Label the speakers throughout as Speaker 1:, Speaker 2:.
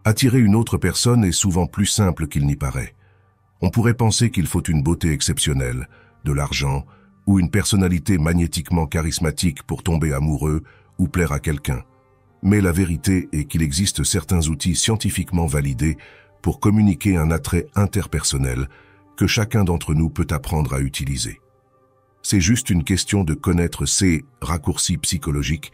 Speaker 1: Attirer une autre personne est souvent plus simple qu'il n'y paraît. On pourrait penser qu'il faut une beauté exceptionnelle, de l'argent ou une personnalité magnétiquement charismatique pour tomber amoureux ou plaire à quelqu'un. Mais la vérité est qu'il existe certains outils scientifiquement validés pour communiquer un attrait interpersonnel que chacun d'entre nous peut apprendre à utiliser. C'est juste une question de connaître ces raccourcis psychologiques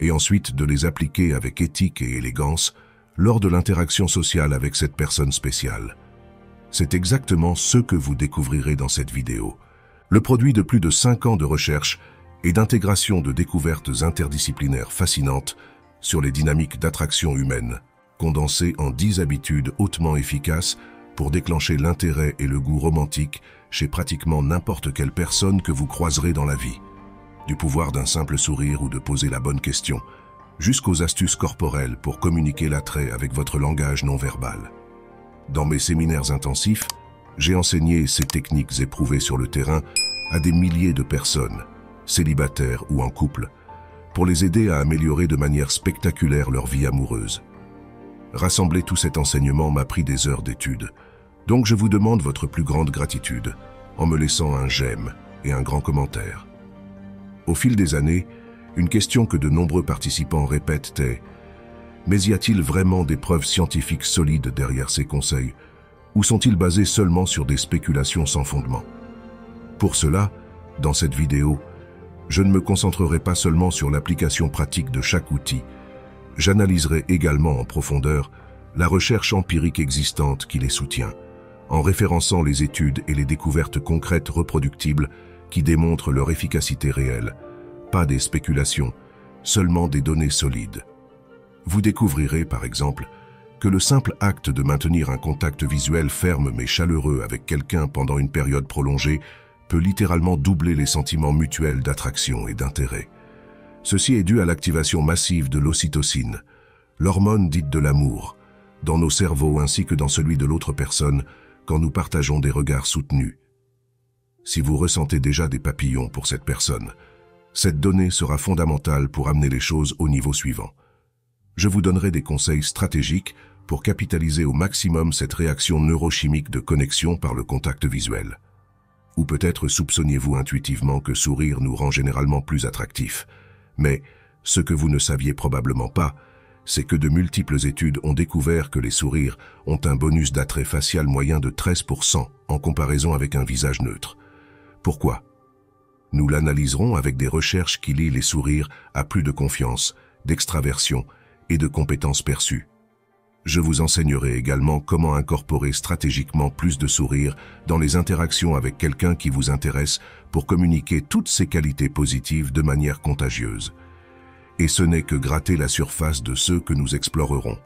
Speaker 1: et ensuite de les appliquer avec éthique et élégance lors de l'interaction sociale avec cette personne spéciale. C'est exactement ce que vous découvrirez dans cette vidéo. Le produit de plus de 5 ans de recherche et d'intégration de découvertes interdisciplinaires fascinantes sur les dynamiques d'attraction humaine, condensées en 10 habitudes hautement efficaces pour déclencher l'intérêt et le goût romantique chez pratiquement n'importe quelle personne que vous croiserez dans la vie. Du pouvoir d'un simple sourire ou de poser la bonne question, jusqu'aux astuces corporelles pour communiquer l'attrait avec votre langage non verbal. Dans mes séminaires intensifs, j'ai enseigné ces techniques éprouvées sur le terrain à des milliers de personnes, célibataires ou en couple, pour les aider à améliorer de manière spectaculaire leur vie amoureuse. Rassembler tout cet enseignement m'a pris des heures d'études, donc je vous demande votre plus grande gratitude en me laissant un j'aime et un grand commentaire. Au fil des années, une question que de nombreux participants répètent est « Mais y a-t-il vraiment des preuves scientifiques solides derrière ces conseils, ou sont-ils basés seulement sur des spéculations sans fondement ?» Pour cela, dans cette vidéo, je ne me concentrerai pas seulement sur l'application pratique de chaque outil, j'analyserai également en profondeur la recherche empirique existante qui les soutient, en référençant les études et les découvertes concrètes reproductibles qui démontrent leur efficacité réelle, pas des spéculations, seulement des données solides. Vous découvrirez, par exemple, que le simple acte de maintenir un contact visuel ferme mais chaleureux avec quelqu'un pendant une période prolongée peut littéralement doubler les sentiments mutuels d'attraction et d'intérêt. Ceci est dû à l'activation massive de l'ocytocine, l'hormone dite de l'amour, dans nos cerveaux ainsi que dans celui de l'autre personne quand nous partageons des regards soutenus. Si vous ressentez déjà des papillons pour cette personne, cette donnée sera fondamentale pour amener les choses au niveau suivant. Je vous donnerai des conseils stratégiques pour capitaliser au maximum cette réaction neurochimique de connexion par le contact visuel. Ou peut-être soupçonniez-vous intuitivement que sourire nous rend généralement plus attractifs. Mais ce que vous ne saviez probablement pas, c'est que de multiples études ont découvert que les sourires ont un bonus d'attrait facial moyen de 13% en comparaison avec un visage neutre. Pourquoi? Nous l'analyserons avec des recherches qui lient les sourires à plus de confiance, d'extraversion et de compétences perçues. Je vous enseignerai également comment incorporer stratégiquement plus de sourires dans les interactions avec quelqu'un qui vous intéresse pour communiquer toutes ces qualités positives de manière contagieuse. Et ce n'est que gratter la surface de ceux que nous explorerons.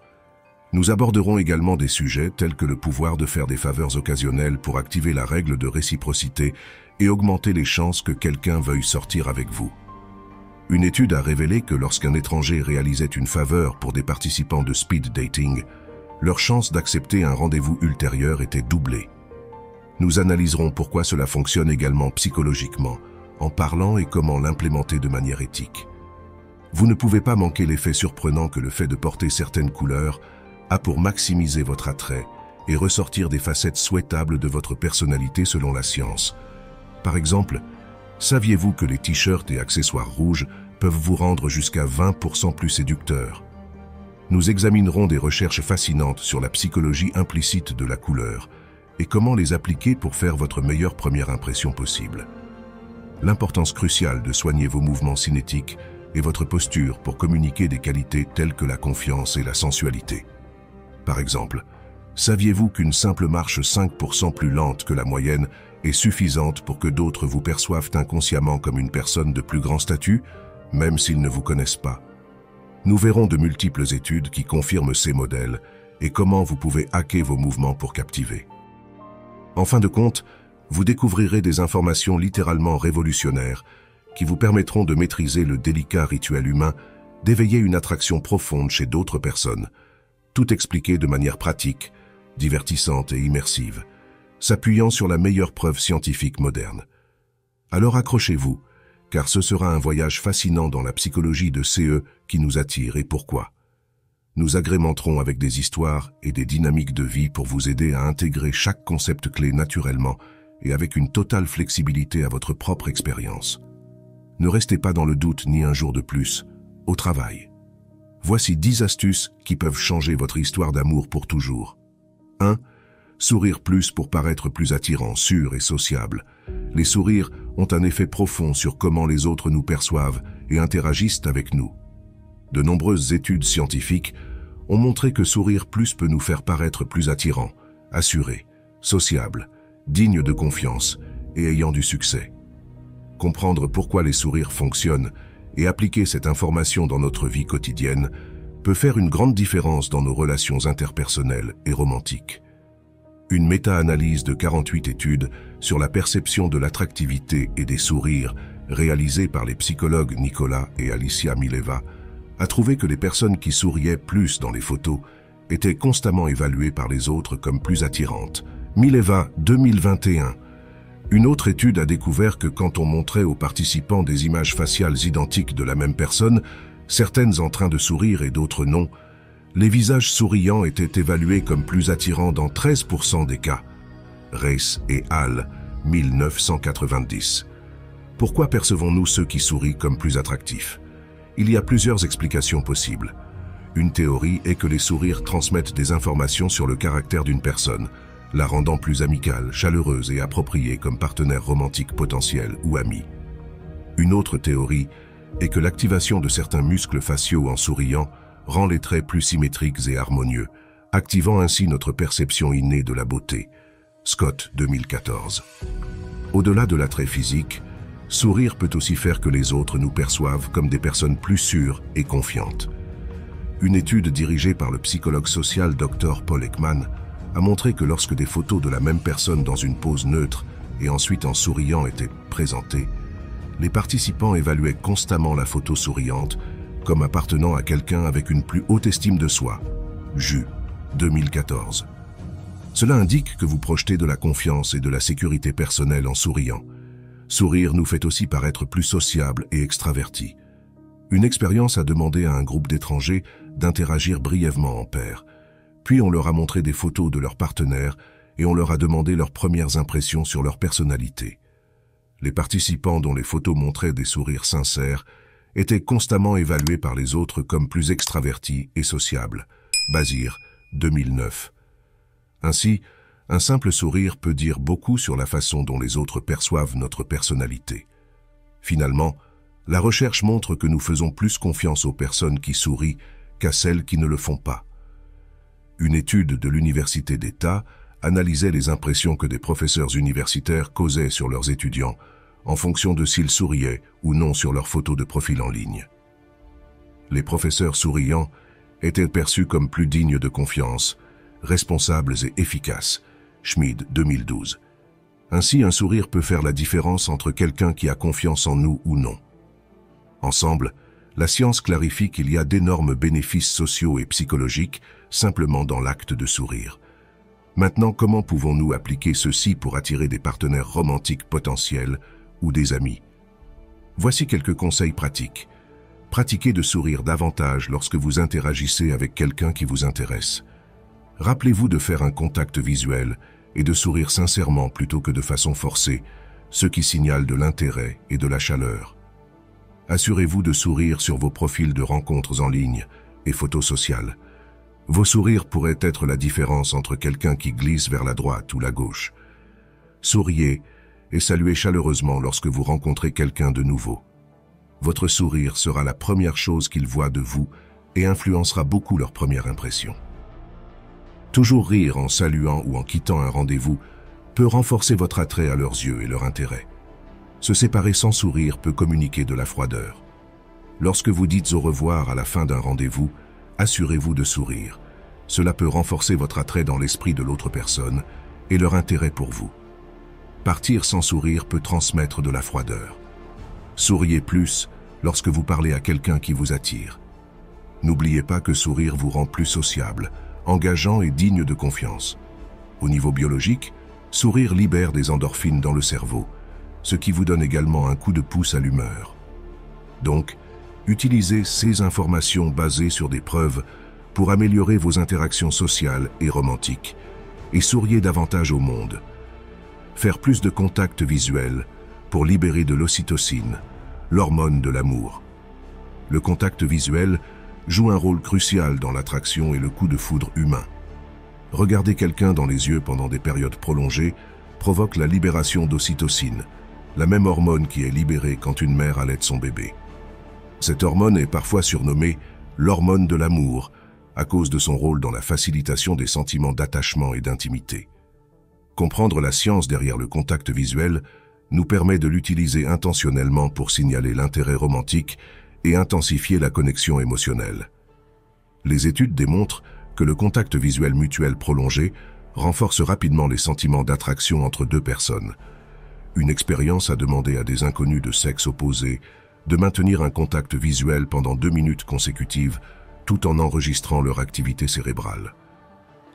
Speaker 1: Nous aborderons également des sujets tels que le pouvoir de faire des faveurs occasionnelles pour activer la règle de réciprocité et augmenter les chances que quelqu'un veuille sortir avec vous. Une étude a révélé que lorsqu'un étranger réalisait une faveur pour des participants de speed dating, leur chance d'accepter un rendez-vous ultérieur était doublée. Nous analyserons pourquoi cela fonctionne également psychologiquement, en parlant et comment l'implémenter de manière éthique. Vous ne pouvez pas manquer l'effet surprenant que le fait de porter certaines couleurs a pour maximiser votre attrait et ressortir des facettes souhaitables de votre personnalité selon la science. Par exemple, saviez-vous que les t-shirts et accessoires rouges peuvent vous rendre jusqu'à 20% plus séducteur? Nous examinerons des recherches fascinantes sur la psychologie implicite de la couleur et comment les appliquer pour faire votre meilleure première impression possible. L'importance cruciale de soigner vos mouvements cinétiques et votre posture pour communiquer des qualités telles que la confiance et la sensualité. Par exemple, saviez-vous qu'une simple marche 5% plus lente que la moyenne est suffisante pour que d'autres vous perçoivent inconsciemment comme une personne de plus grand statut, même s'ils ne vous connaissent pas? Nous verrons de multiples études qui confirment ces modèles et comment vous pouvez hacker vos mouvements pour captiver. En fin de compte, vous découvrirez des informations littéralement révolutionnaires qui vous permettront de maîtriser le délicat rituel humain, d'éveiller une attraction profonde chez d'autres personnes, tout expliqué de manière pratique, divertissante et immersive, s'appuyant sur la meilleure preuve scientifique moderne. Alors accrochez-vous, car ce sera un voyage fascinant dans la psychologie de CE qui nous attire et pourquoi. Nous agrémenterons avec des histoires et des dynamiques de vie pour vous aider à intégrer chaque concept clé naturellement et avec une totale flexibilité à votre propre expérience. Ne restez pas dans le doute ni un jour de plus, au travail. Voici 10 astuces qui peuvent changer votre histoire d'amour pour toujours. 1. Sourire plus pour paraître plus attirant, sûr et sociable. Les sourires ont un effet profond sur comment les autres nous perçoivent et interagissent avec nous. De nombreuses études scientifiques ont montré que sourire plus peut nous faire paraître plus attirant, assuré, sociable, digne de confiance et ayant du succès. Comprendre pourquoi les sourires fonctionnent et appliquer cette information dans notre vie quotidienne peut faire une grande différence dans nos relations interpersonnelles et romantiques. Une méta-analyse de 48 études sur la perception de l'attractivité et des sourires réalisée par les psychologues Nicolas et Alicia Mileva a trouvé que les personnes qui souriaient plus dans les photos étaient constamment évaluées par les autres comme plus attirantes. Mileva, 2021. Une autre étude a découvert que quand on montrait aux participants des images faciales identiques de la même personne, certaines en train de sourire et d'autres non, les visages souriants étaient évalués comme plus attirants dans 13% des cas. Race et al. 1990. Pourquoi percevons-nous ceux qui sourient comme plus attractifs? Il y a plusieurs explications possibles. Une théorie est que les sourires transmettent des informations sur le caractère d'une personne, la rendant plus amicale, chaleureuse et appropriée comme partenaire romantique potentiel ou ami. Une autre théorie est que l'activation de certains muscles faciaux en souriant rend les traits plus symétriques et harmonieux, activant ainsi notre perception innée de la beauté. Scott, 2014. Au-delà de l'attrait physique, sourire peut aussi faire que les autres nous perçoivent comme des personnes plus sûres et confiantes. Une étude dirigée par le psychologue social Dr Paul Ekman a montré que lorsque des photos de la même personne dans une pose neutre et ensuite en souriant étaient présentées, les participants évaluaient constamment la photo souriante comme appartenant à quelqu'un avec une plus haute estime de soi. Ju, 2014. Cela indique que vous projetez de la confiance et de la sécurité personnelle en souriant. Sourire nous fait aussi paraître plus sociable et extraverti. Une expérience a demandé à un groupe d'étrangers d'interagir brièvement en paire. Puis on leur a montré des photos de leurs partenaires et on leur a demandé leurs premières impressions sur leur personnalité. Les participants dont les photos montraient des sourires sincères étaient constamment évalués par les autres comme plus extravertis et sociables. Bazir, 2009. Ainsi, un simple sourire peut dire beaucoup sur la façon dont les autres perçoivent notre personnalité. Finalement, la recherche montre que nous faisons plus confiance aux personnes qui sourient qu'à celles qui ne le font pas. Une étude de l'Université d'État analysait les impressions que des professeurs universitaires causaient sur leurs étudiants en fonction de s'ils souriaient ou non sur leurs photos de profil en ligne. Les professeurs souriants étaient perçus comme plus dignes de confiance, responsables et efficaces. Schmid, 2012. Ainsi, un sourire peut faire la différence entre quelqu'un qui a confiance en nous ou non. Ensemble, la science clarifie qu'il y a d'énormes bénéfices sociaux et psychologiques simplement dans l'acte de sourire. Maintenant, comment pouvons-nous appliquer ceci pour attirer des partenaires romantiques potentiels ou des amis? Voici quelques conseils pratiques. Pratiquez de sourire davantage lorsque vous interagissez avec quelqu'un qui vous intéresse. Rappelez-vous de faire un contact visuel et de sourire sincèrement plutôt que de façon forcée, ce qui signale de l'intérêt et de la chaleur. Assurez-vous de sourire sur vos profils de rencontres en ligne et photos sociales. Vos sourires pourraient être la différence entre quelqu'un qui glisse vers la droite ou la gauche. Souriez et saluez chaleureusement lorsque vous rencontrez quelqu'un de nouveau. Votre sourire sera la première chose qu'ils voient de vous et influencera beaucoup leur première impression. Toujours rire en saluant ou en quittant un rendez-vous peut renforcer votre attrait à leurs yeux et leur intérêt. Se séparer sans sourire peut communiquer de la froideur. Lorsque vous dites au revoir à la fin d'un rendez-vous, assurez-vous de sourire. Cela peut renforcer votre attrait dans l'esprit de l'autre personne et leur intérêt pour vous. Partir sans sourire peut transmettre de la froideur. Souriez plus lorsque vous parlez à quelqu'un qui vous attire. N'oubliez pas que sourire vous rend plus sociable, engageant et digne de confiance. Au niveau biologique, sourire libère des endorphines dans le cerveau, ce qui vous donne également un coup de pouce à l'humeur. Donc, utilisez ces informations basées sur des preuves pour améliorer vos interactions sociales et romantiques, et souriez davantage au monde. Faire plus de contacts visuels pour libérer de l'ocytocine, l'hormone de l'amour. Le contact visuel joue un rôle crucial dans l'attraction et le coup de foudre humain. Regarder quelqu'un dans les yeux pendant des périodes prolongées provoque la libération d'ocytocine, la même hormone qui est libérée quand une mère allaite son bébé. Cette hormone est parfois surnommée l'hormone de l'amour à cause de son rôle dans la facilitation des sentiments d'attachement et d'intimité. Comprendre la science derrière le contact visuel nous permet de l'utiliser intentionnellement pour signaler l'intérêt romantique et intensifier la connexion émotionnelle. Les études démontrent que le contact visuel mutuel prolongé renforce rapidement les sentiments d'attraction entre deux personnes. Une expérience a demandé à des inconnus de sexe opposé de maintenir un contact visuel pendant 2 minutes consécutives tout en enregistrant leur activité cérébrale.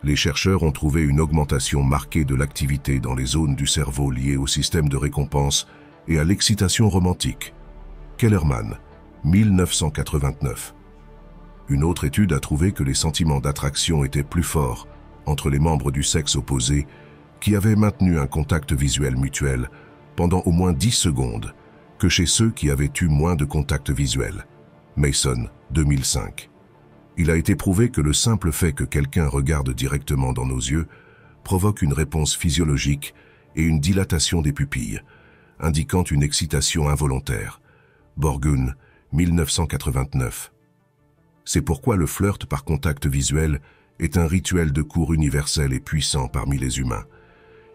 Speaker 1: Les chercheurs ont trouvé une augmentation marquée de l'activité dans les zones du cerveau liées au système de récompense et à l'excitation romantique. Kellerman, 1989. Une autre étude a trouvé que les sentiments d'attraction étaient plus forts entre les membres du sexe opposé qui avaient maintenu un contact visuel mutuel pendant au moins 10 secondes que chez ceux qui avaient eu moins de contact visuel. Mason, 2005. Il a été prouvé que le simple fait que quelqu'un regarde directement dans nos yeux provoque une réponse physiologique et une dilatation des pupilles, indiquant une excitation involontaire. Borgun, 1989. C'est pourquoi le flirt par contact visuel est un rituel de cour universel et puissant parmi les humains.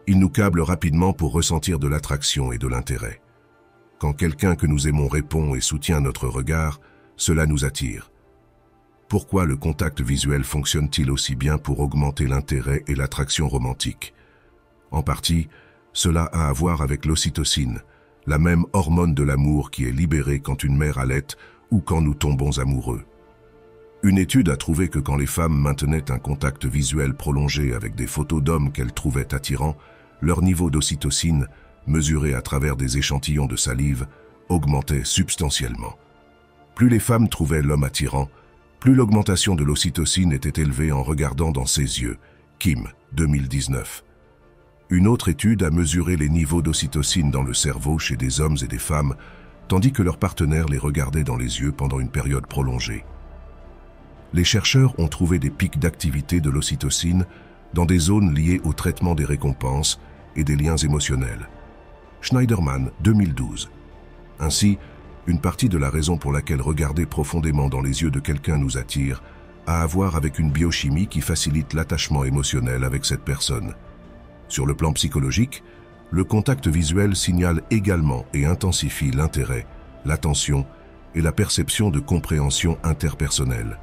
Speaker 1: Il nous câble rapidement pour ressentir de l'attraction et de l'intérêt. Quand quelqu'un que nous aimons répond et soutient notre regard, cela nous attire. Pourquoi le contact visuel fonctionne-t-il aussi bien pour augmenter l'intérêt et l'attraction romantique? En partie, cela a à voir avec l'ocytocine, la même hormone de l'amour qui est libérée quand une mère allaite ou quand nous tombons amoureux. Une étude a trouvé que quand les femmes maintenaient un contact visuel prolongé avec des photos d'hommes qu'elles trouvaient attirants, leur niveau d'ocytocine, mesuré à travers des échantillons de salive, augmentait substantiellement. Plus les femmes trouvaient l'homme attirant, plus l'augmentation de l'ocytocine était élevée en regardant dans ses yeux. Kim, 2019. Une autre étude a mesuré les niveaux d'ocytocine dans le cerveau chez des hommes et des femmes, tandis que leurs partenaires les regardaient dans les yeux pendant une période prolongée. Les chercheurs ont trouvé des pics d'activité de l'ocytocine dans des zones liées au traitement des récompenses et des liens émotionnels. Schneiderman, 2012. Ainsi, une partie de la raison pour laquelle regarder profondément dans les yeux de quelqu'un nous attire a à voir avec une biochimie qui facilite l'attachement émotionnel avec cette personne. Sur le plan psychologique, le contact visuel signale également et intensifie l'intérêt, l'attention et la perception de compréhension interpersonnelle.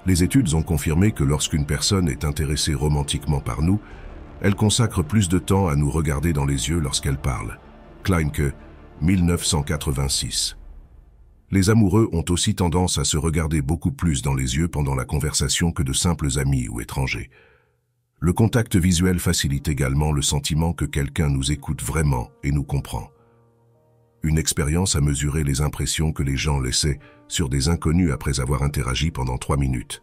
Speaker 1: Les études ont confirmé que lorsqu'une personne est intéressée romantiquement par nous, elle consacre plus de temps à nous regarder dans les yeux lorsqu'elle parle. Kleinke, 1986. Les amoureux ont aussi tendance à se regarder beaucoup plus dans les yeux pendant la conversation que de simples amis ou étrangers. Le contact visuel facilite également le sentiment que quelqu'un nous écoute vraiment et nous comprend. Une expérience a mesuré les impressions que les gens laissaient sur des inconnus après avoir interagi pendant 3 minutes.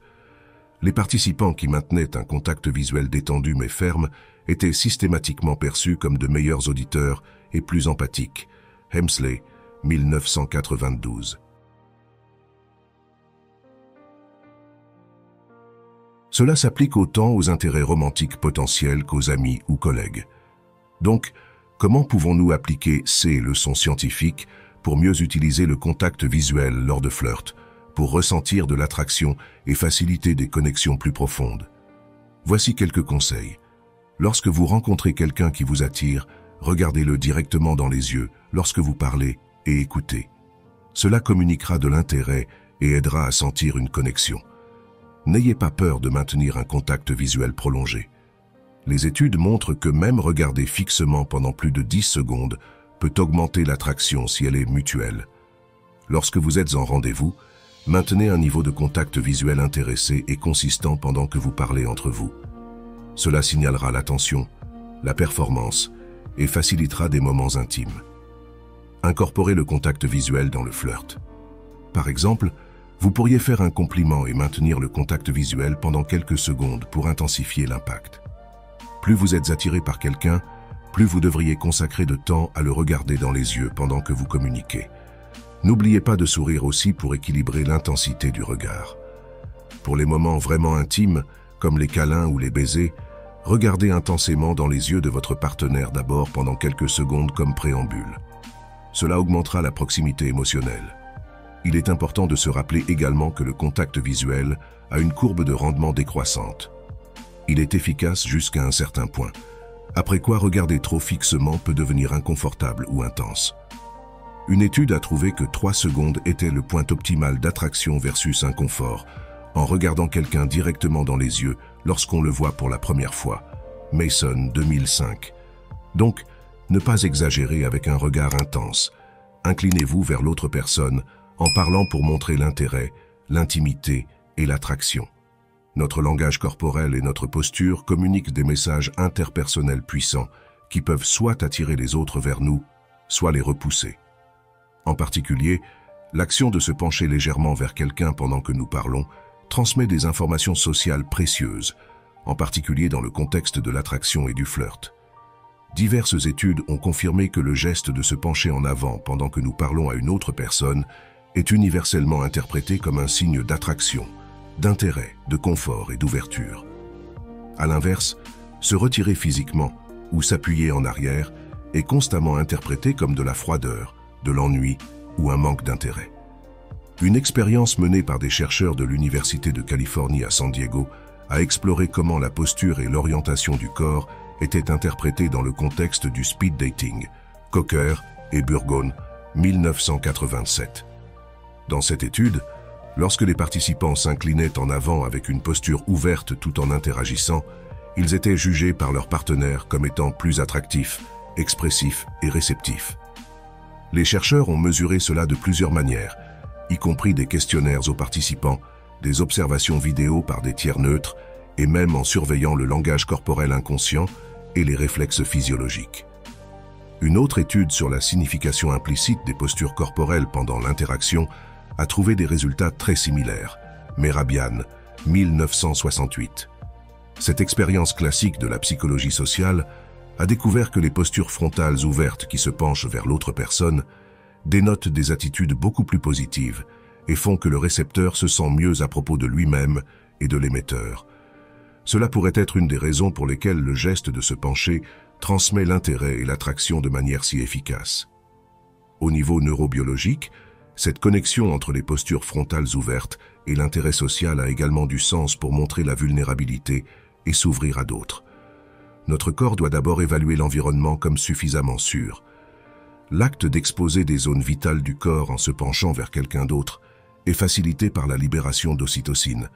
Speaker 1: Les participants qui maintenaient un contact visuel détendu mais ferme étaient systématiquement perçus comme de meilleurs auditeurs et plus empathiques. Hemsley, 1992. Cela s'applique autant aux intérêts romantiques potentiels qu'aux amis ou collègues. Donc, comment pouvons-nous appliquer ces leçons scientifiques pour mieux utiliser le contact visuel lors de flirts, pour ressentir de l'attraction et faciliter des connexions plus profondes? Voici quelques conseils. Lorsque vous rencontrez quelqu'un qui vous attire, regardez-le directement dans les yeux lorsque vous parlez et écoutez. Cela communiquera de l'intérêt et aidera à sentir une connexion. N'ayez pas peur de maintenir un contact visuel prolongé. Les études montrent que même regarder fixement pendant plus de 10 secondes peut augmenter l'attraction si elle est mutuelle. Lorsque vous êtes en rendez-vous, maintenez un niveau de contact visuel intéressé et consistant pendant que vous parlez entre vous. Cela signalera l'attention, la performance et facilitera des moments intimes. Incorporez le contact visuel dans le flirt. Par exemple, Vous pourriez faire un compliment et maintenir le contact visuel pendant quelques secondes pour intensifier l'impact. Plus vous êtes attiré par quelqu'un, plus vous devriez consacrer de temps à le regarder dans les yeux pendant que vous communiquez. N'oubliez pas de sourire aussi pour équilibrer l'intensité du regard. Pour les moments vraiment intimes, comme les câlins ou les baisers, regardez intensément dans les yeux de votre partenaire d'abord pendant quelques secondes comme préambule. Cela augmentera la proximité émotionnelle. Il est important de se rappeler également que le contact visuel a une courbe de rendement décroissante. Il est efficace jusqu'à un certain point, après quoi regarder trop fixement peut devenir inconfortable ou intense. Une étude a trouvé que 3 secondes était le point optimal d'attraction versus inconfort, en regardant quelqu'un directement dans les yeux lorsqu'on le voit pour la première fois. Mason, 2005. Donc, ne pas exagérer avec un regard intense. Inclinez-vous vers l'autre personne en parlant pour montrer l'intérêt, l'intimité et l'attraction. Notre langage corporel et notre posture communiquent des messages interpersonnels puissants qui peuvent soit attirer les autres vers nous, soit les repousser. En particulier, l'action de se pencher légèrement vers quelqu'un pendant que nous parlons transmet des informations sociales précieuses, en particulier dans le contexte de l'attraction et du flirt. Diverses études ont confirmé que le geste de se pencher en avant pendant que nous parlons à une autre personne est universellement interprété comme un signe d'attraction, d'intérêt, de confort et d'ouverture. À l'inverse, se retirer physiquement ou s'appuyer en arrière est constamment interprété comme de la froideur, de l'ennui ou un manque d'intérêt. Une expérience menée par des chercheurs de l'Université de Californie à San Diego a exploré comment la posture et l'orientation du corps étaient interprétées dans le contexte du speed dating, Cocker et Burgon, 1987. Dans cette étude, lorsque les participants s'inclinaient en avant avec une posture ouverte tout en interagissant, ils étaient jugés par leurs partenaires comme étant plus attractifs, expressifs et réceptifs. Les chercheurs ont mesuré cela de plusieurs manières, y compris des questionnaires aux participants, des observations vidéo par des tiers neutres et même en surveillant le langage corporel inconscient et les réflexes physiologiques. Une autre étude sur la signification implicite des postures corporelles pendant l'interaction a trouvé des résultats très similaires. Mehrabian, 1968. Cette expérience classique de la psychologie sociale a découvert que les postures frontales ouvertes qui se penchent vers l'autre personne dénotent des attitudes beaucoup plus positives et font que le récepteur se sent mieux à propos de lui-même et de l'émetteur. Cela pourrait être une des raisons pour lesquelles le geste de se pencher transmet l'intérêt et l'attraction de manière si efficace. Au niveau neurobiologique, cette connexion entre les postures frontales ouvertes et l'intérêt social a également du sens pour montrer la vulnérabilité et s'ouvrir à d'autres. Notre corps doit d'abord évaluer l'environnement comme suffisamment sûr. L'acte d'exposer des zones vitales du corps en se penchant vers quelqu'un d'autre est facilité par la libération d'ocytocine,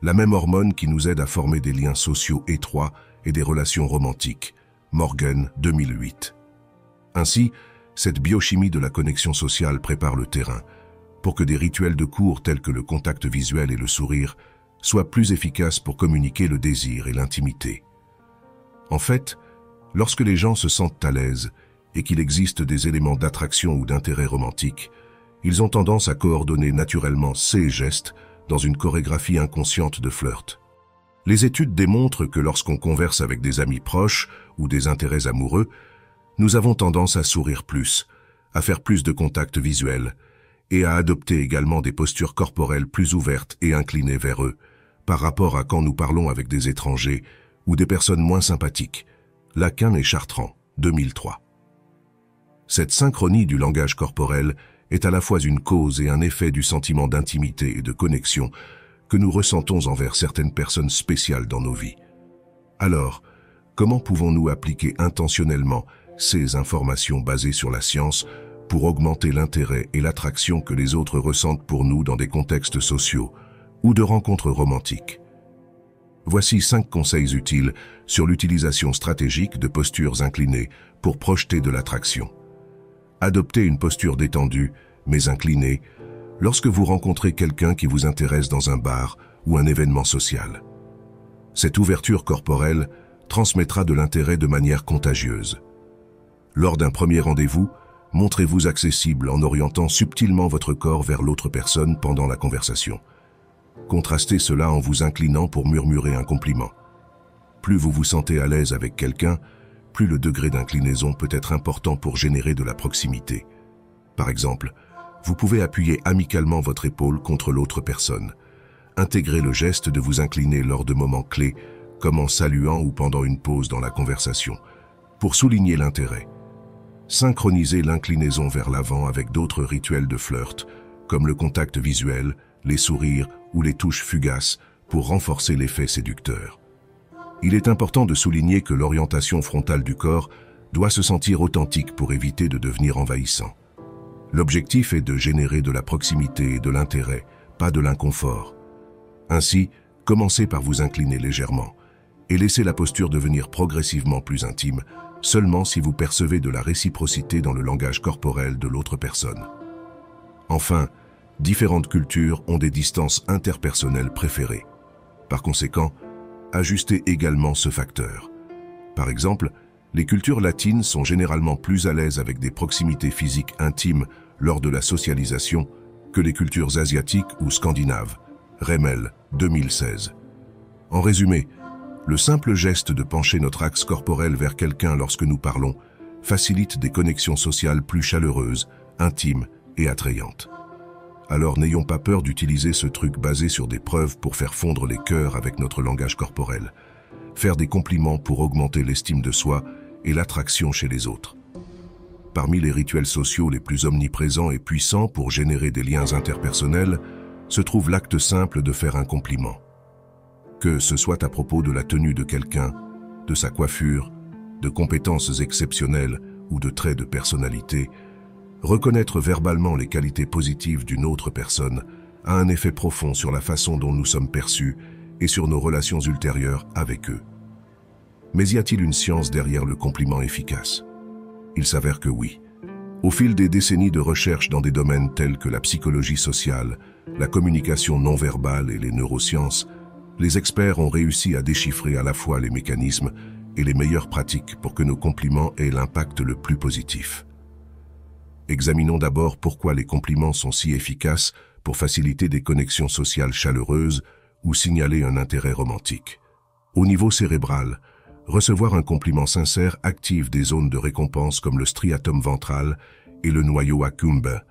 Speaker 1: la même hormone qui nous aide à former des liens sociaux étroits et des relations romantiques. Morgan, 2008. Ainsi, cette biochimie de la connexion sociale prépare le terrain pour que des rituels de cours tels que le contact visuel et le sourire soient plus efficaces pour communiquer le désir et l'intimité. En fait, lorsque les gens se sentent à l'aise et qu'il existe des éléments d'attraction ou d'intérêt romantique, ils ont tendance à coordonner naturellement ces gestes dans une chorégraphie inconsciente de flirt. Les études démontrent que lorsqu'on converse avec des amis proches ou des intérêts amoureux, nous avons tendance à sourire plus, à faire plus de contacts visuels et à adopter également des postures corporelles plus ouvertes et inclinées vers eux, par rapport à quand nous parlons avec des étrangers ou des personnes moins sympathiques. Laquin et Chartrand, 2003. Cette synchronie du langage corporel est à la fois une cause et un effet du sentiment d'intimité et de connexion que nous ressentons envers certaines personnes spéciales dans nos vies. Alors, comment pouvons-nous appliquer intentionnellement ces informations basées sur la science pour augmenter l'intérêt et l'attraction que les autres ressentent pour nous dans des contextes sociaux ou de rencontres romantiques? Voici 5 conseils utiles sur l'utilisation stratégique de postures inclinées pour projeter de l'attraction. Adoptez une posture détendue, mais inclinée, lorsque vous rencontrez quelqu'un qui vous intéresse dans un bar ou un événement social. Cette ouverture corporelle transmettra de l'intérêt de manière contagieuse. Lors d'un premier rendez-vous, Montrez-vous accessible en orientant subtilement votre corps vers l'autre personne pendant la conversation. Contrastez cela en vous inclinant pour murmurer un compliment. Plus vous vous sentez à l'aise avec quelqu'un, plus le degré d'inclinaison peut être important pour générer de la proximité. Par exemple, vous pouvez appuyer amicalement votre épaule contre l'autre personne. Intégrez le geste de vous incliner lors de moments clés, comme en saluant ou pendant une pause dans la conversation, pour souligner l'intérêt. Synchronisez l'inclinaison vers l'avant avec d'autres rituels de flirt, comme le contact visuel, les sourires ou les touches fugaces, pour renforcer l'effet séducteur. Il est important de souligner que l'orientation frontale du corps doit se sentir authentique pour éviter de devenir envahissant. L'objectif est de générer de la proximité et de l'intérêt, pas de l'inconfort. Ainsi, commencez par vous incliner légèrement et laissez la posture devenir progressivement plus intime, seulement si vous percevez de la réciprocité dans le langage corporel de l'autre personne. Enfin, différentes cultures ont des distances interpersonnelles préférées. Par conséquent, ajustez également ce facteur. Par exemple, les cultures latines sont généralement plus à l'aise avec des proximités physiques intimes lors de la socialisation que les cultures asiatiques ou scandinaves. Remel, 2016. En résumé, le simple geste de pencher notre axe corporel vers quelqu'un lorsque nous parlons facilite des connexions sociales plus chaleureuses, intimes et attrayantes. Alors n'ayons pas peur d'utiliser ce truc basé sur des preuves pour faire fondre les cœurs avec notre langage corporel. Faire des compliments pour augmenter l'estime de soi et l'attraction chez les autres. Parmi les rituels sociaux les plus omniprésents et puissants pour générer des liens interpersonnels, se trouve l'acte simple de faire un compliment. Que ce soit à propos de la tenue de quelqu'un, de sa coiffure, de compétences exceptionnelles ou de traits de personnalité, reconnaître verbalement les qualités positives d'une autre personne a un effet profond sur la façon dont nous sommes perçus et sur nos relations ultérieures avec eux. Mais y a-t-il une science derrière le compliment efficace? Il s'avère que oui. Au fil des décennies de recherche dans des domaines tels que la psychologie sociale, la communication non verbale et les neurosciences, les experts ont réussi à déchiffrer à la fois les mécanismes et les meilleures pratiques pour que nos compliments aient l'impact le plus positif. Examinons d'abord pourquoi les compliments sont si efficaces pour faciliter des connexions sociales chaleureuses ou signaler un intérêt romantique. Au niveau cérébral, recevoir un compliment sincère active des zones de récompense comme le striatum ventral et le noyau accumbens,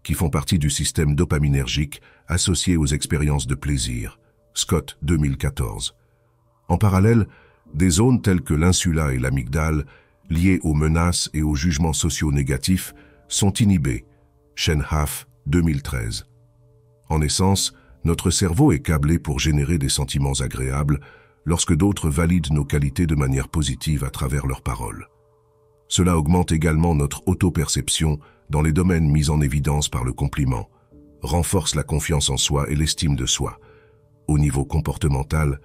Speaker 1: qui font partie du système dopaminergique associé aux expériences de plaisir. Scott, 2014. En parallèle, des zones telles que l'insula et l'amygdale, liées aux menaces et aux jugements sociaux négatifs, sont inhibées. Shenhaf, 2013. En essence, notre cerveau est câblé pour générer des sentiments agréables lorsque d'autres valident nos qualités de manière positive à travers leurs paroles. Cela augmente également notre auto-perception dans les domaines mis en évidence par le compliment, renforce la confiance en soi et l'estime de soi. Au niveau comportemental,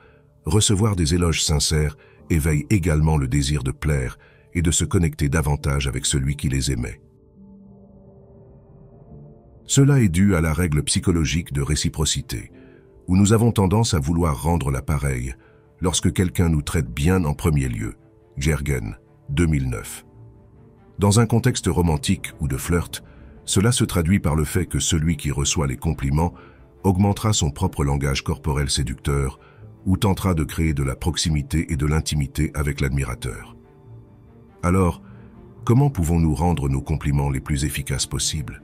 Speaker 1: recevoir des éloges sincères éveille également le désir de plaire et de se connecter davantage avec celui qui les émet. Cela est dû à la règle psychologique de réciprocité, où nous avons tendance à vouloir rendre l'appareil lorsque quelqu'un nous traite bien en premier lieu. Jergen, 2009. Dans un contexte romantique ou de flirt, cela se traduit par le fait que celui qui reçoit les compliments augmentera son propre langage corporel séducteur ou tentera de créer de la proximité et de l'intimité avec l'admirateur. Alors, comment pouvons-nous rendre nos compliments les plus efficaces possibles?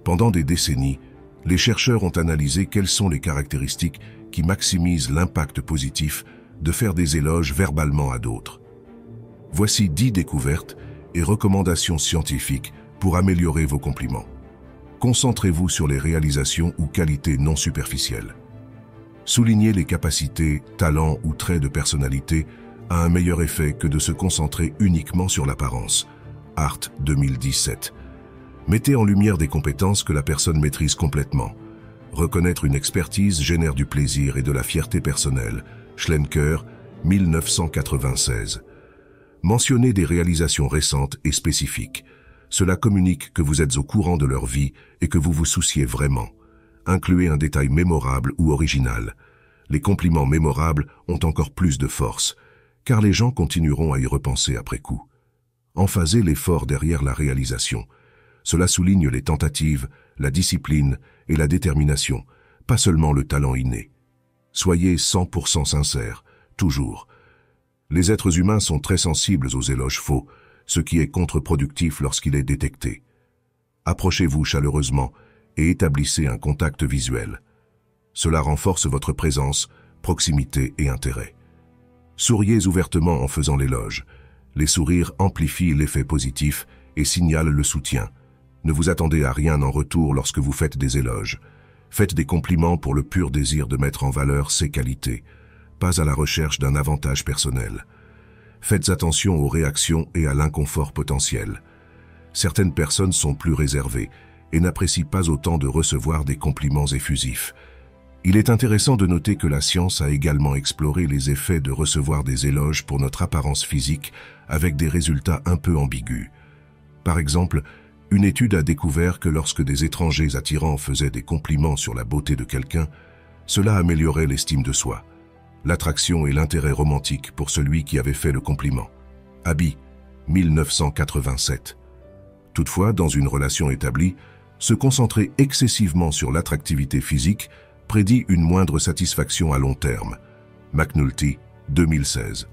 Speaker 1: Pendant des décennies, les chercheurs ont analysé quelles sont les caractéristiques qui maximisent l'impact positif de faire des éloges verbalement à d'autres. Voici 10 découvertes et recommandations scientifiques pour améliorer vos compliments. Concentrez-vous sur les réalisations ou qualités non superficielles. Souligner les capacités, talents ou traits de personnalité a un meilleur effet que de se concentrer uniquement sur l'apparence. Hart, 2017. Mettez en lumière des compétences que la personne maîtrise complètement. Reconnaître une expertise génère du plaisir et de la fierté personnelle. Schlenker, 1996. Mentionnez des réalisations récentes et spécifiques. Cela communique que vous êtes au courant de leur vie et que vous vous souciez vraiment. Incluez un détail mémorable ou original. Les compliments mémorables ont encore plus de force, car les gens continueront à y repenser après coup. Emphasez l'effort derrière la réalisation. Cela souligne les tentatives, la discipline et la détermination, pas seulement le talent inné. Soyez 100% sincères, toujours. Les êtres humains sont très sensibles aux éloges faux, ce qui est contre-productif lorsqu'il est détecté. Approchez-vous chaleureusement et établissez un contact visuel. Cela renforce votre présence, proximité et intérêt. Souriez ouvertement en faisant l'éloge. Les sourires amplifient l'effet positif et signalent le soutien. Ne vous attendez à rien en retour lorsque vous faites des éloges. Faites des compliments pour le pur désir de mettre en valeur ses qualités, pas à la recherche d'un avantage personnel. Faites attention aux réactions et à l'inconfort potentiel. Certaines personnes sont plus réservées et n'apprécient pas autant de recevoir des compliments effusifs. Il est intéressant de noter que la science a également exploré les effets de recevoir des éloges pour notre apparence physique avec des résultats un peu ambigus. Par exemple, une étude a découvert que lorsque des étrangers attirants faisaient des compliments sur la beauté de quelqu'un, cela améliorait l'estime de soi, l'attraction et l'intérêt romantique pour celui qui avait fait le compliment. Abbey, 1987. Toutefois, dans une relation établie, se concentrer excessivement sur l'attractivité physique prédit une moindre satisfaction à long terme. McNulty, 2016.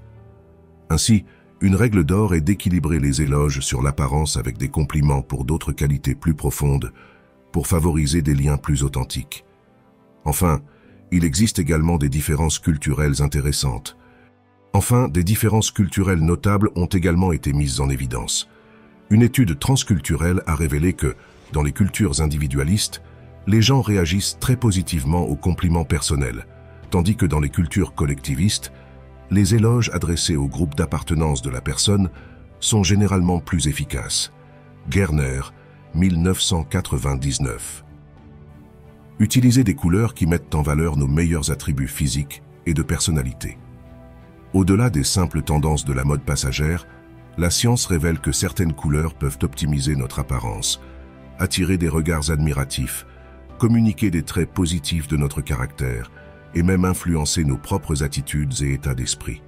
Speaker 1: Ainsi, une règle d'or est d'équilibrer les éloges sur l'apparence avec des compliments pour d'autres qualités plus profondes, pour favoriser des liens plus authentiques. Enfin, il existe également des différences culturelles intéressantes. Des différences culturelles notables ont également été mises en évidence. Une étude transculturelle a révélé que, dans les cultures individualistes, les gens réagissent très positivement aux compliments personnels, tandis que dans les cultures collectivistes, les éloges adressés au groupe d'appartenance de la personne sont généralement plus efficaces. Gerner, 1999. Utilisez des couleurs qui mettent en valeur nos meilleurs attributs physiques et de personnalité. Au-delà des simples tendances de la mode passagère, la science révèle que certaines couleurs peuvent optimiser notre apparence, attirer des regards admiratifs, communiquer des traits positifs de notre caractère et même influencer nos propres attitudes et états d'esprit.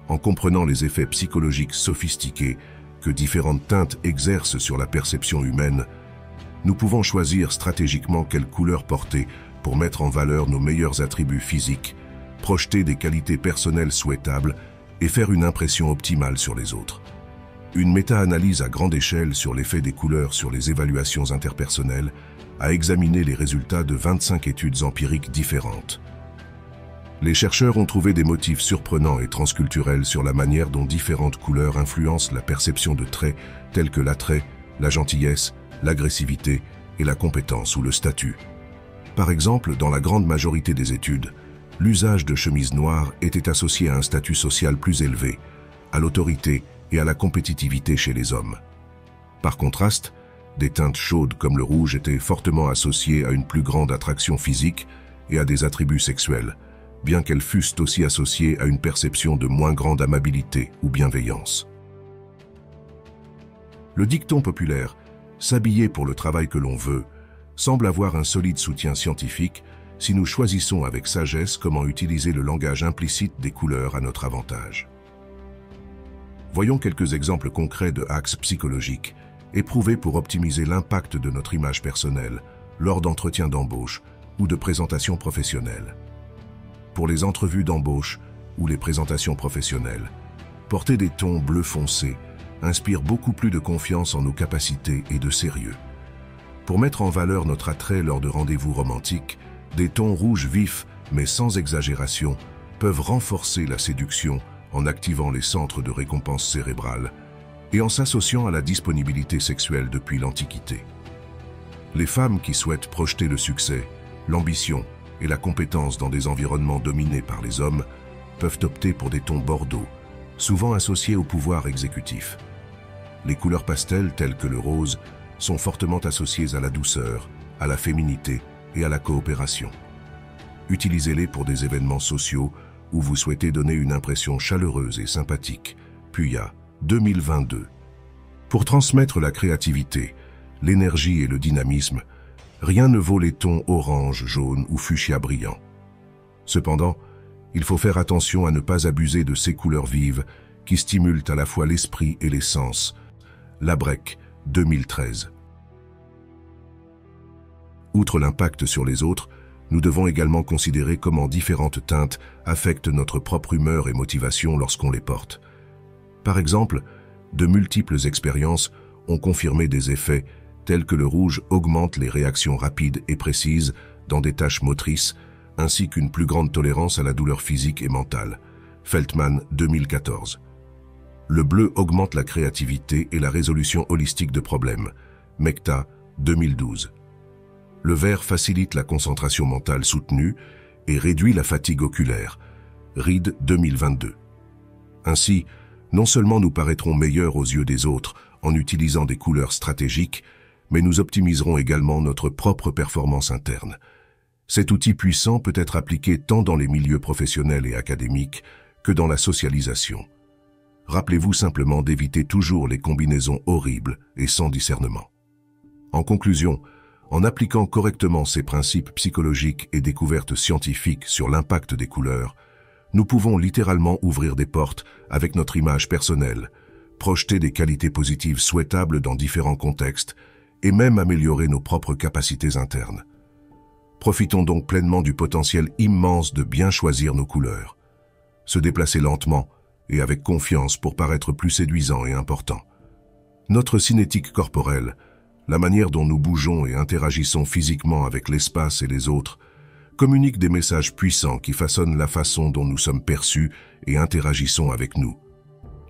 Speaker 1: En comprenant les effets psychologiques sophistiqués que différentes teintes exercent sur la perception humaine, nous pouvons choisir stratégiquement quelle couleur porter pour mettre en valeur nos meilleurs attributs physiques, projeter des qualités personnelles souhaitables et faire une impression optimale sur les autres. Une méta-analyse à grande échelle sur l'effet des couleurs sur les évaluations interpersonnelles a examiné les résultats de 25 études empiriques différentes. Les chercheurs ont trouvé des motifs surprenants et transculturels sur la manière dont différentes couleurs influencent la perception de traits tels que l'attrait, la gentillesse, l'agressivité et la compétence ou le statut. Par exemple, dans la grande majorité des études, l'usage de chemises noires était associé à un statut social plus élevé, à l'autorité et à la compétitivité chez les hommes. Par contraste, des teintes chaudes comme le rouge étaient fortement associées à une plus grande attraction physique et à des attributs sexuels, bien qu'elles fussent aussi associées à une perception de moins grande amabilité ou bienveillance. Le dicton populaire « s'habiller pour le travail que l'on veut » semble avoir un solide soutien scientifique si nous choisissons avec sagesse comment utiliser le langage implicite des couleurs à notre avantage. Voyons quelques exemples concrets de hacks psychologiques éprouvés pour optimiser l'impact de notre image personnelle lors d'entretiens d'embauche ou de présentations professionnelles. Pour les entrevues d'embauche ou les présentations professionnelles, porter des tons bleu foncé inspire beaucoup plus de confiance en nos capacités et de sérieux. Pour mettre en valeur notre attrait lors de rendez-vous romantiques, des tons rouges vifs, mais sans exagération, peuvent renforcer la séduction en activant les centres de récompense cérébrale et en s'associant à la disponibilité sexuelle depuis l'Antiquité. Les femmes qui souhaitent projeter le succès, l'ambition et la compétence dans des environnements dominés par les hommes peuvent opter pour des tons bordeaux, souvent associés au pouvoir exécutif. Les couleurs pastel telles que le rose sont fortement associées à la douceur, à la féminité et à la coopération. Utilisez-les pour des événements sociaux où vous souhaitez donner une impression chaleureuse et sympathique. Puya, 2022. Pour transmettre la créativité, l'énergie et le dynamisme, rien ne vaut les tons orange, jaune ou fuchsia brillants. Cependant, il faut faire attention à ne pas abuser de ces couleurs vives qui stimulent à la fois l'esprit et les sens. Labrec, 2013. Outre l'impact sur les autres, nous devons également considérer comment différentes teintes affectent notre propre humeur et motivation lorsqu'on les porte. Par exemple, de multiples expériences ont confirmé des effets tels que le rouge augmente les réactions rapides et précises dans des tâches motrices, ainsi qu'une plus grande tolérance à la douleur physique et mentale. Feltman, 2014. Le bleu augmente la créativité et la résolution holistique de problèmes. Mekta, 2012. Le vert facilite la concentration mentale soutenue et réduit la fatigue oculaire. Reed, 2022. Ainsi, non seulement nous paraîtrons meilleurs aux yeux des autres en utilisant des couleurs stratégiques, mais nous optimiserons également notre propre performance interne. Cet outil puissant peut être appliqué tant dans les milieux professionnels et académiques que dans la socialisation. Rappelez-vous simplement d'éviter toujours les combinaisons horribles et sans discernement. En conclusion, en appliquant correctement ces principes psychologiques et découvertes scientifiques sur l'impact des couleurs, nous pouvons littéralement ouvrir des portes avec notre image personnelle, projeter des qualités positives souhaitables dans différents contextes et même améliorer nos propres capacités internes. Profitons donc pleinement du potentiel immense de bien choisir nos couleurs. Se déplacer lentement et avec confiance pour paraître plus séduisant et important. Notre cinétique corporelle, la manière dont nous bougeons et interagissons physiquement avec l'espace et les autres, communique des messages puissants qui façonnent la façon dont nous sommes perçus et interagissons avec nous.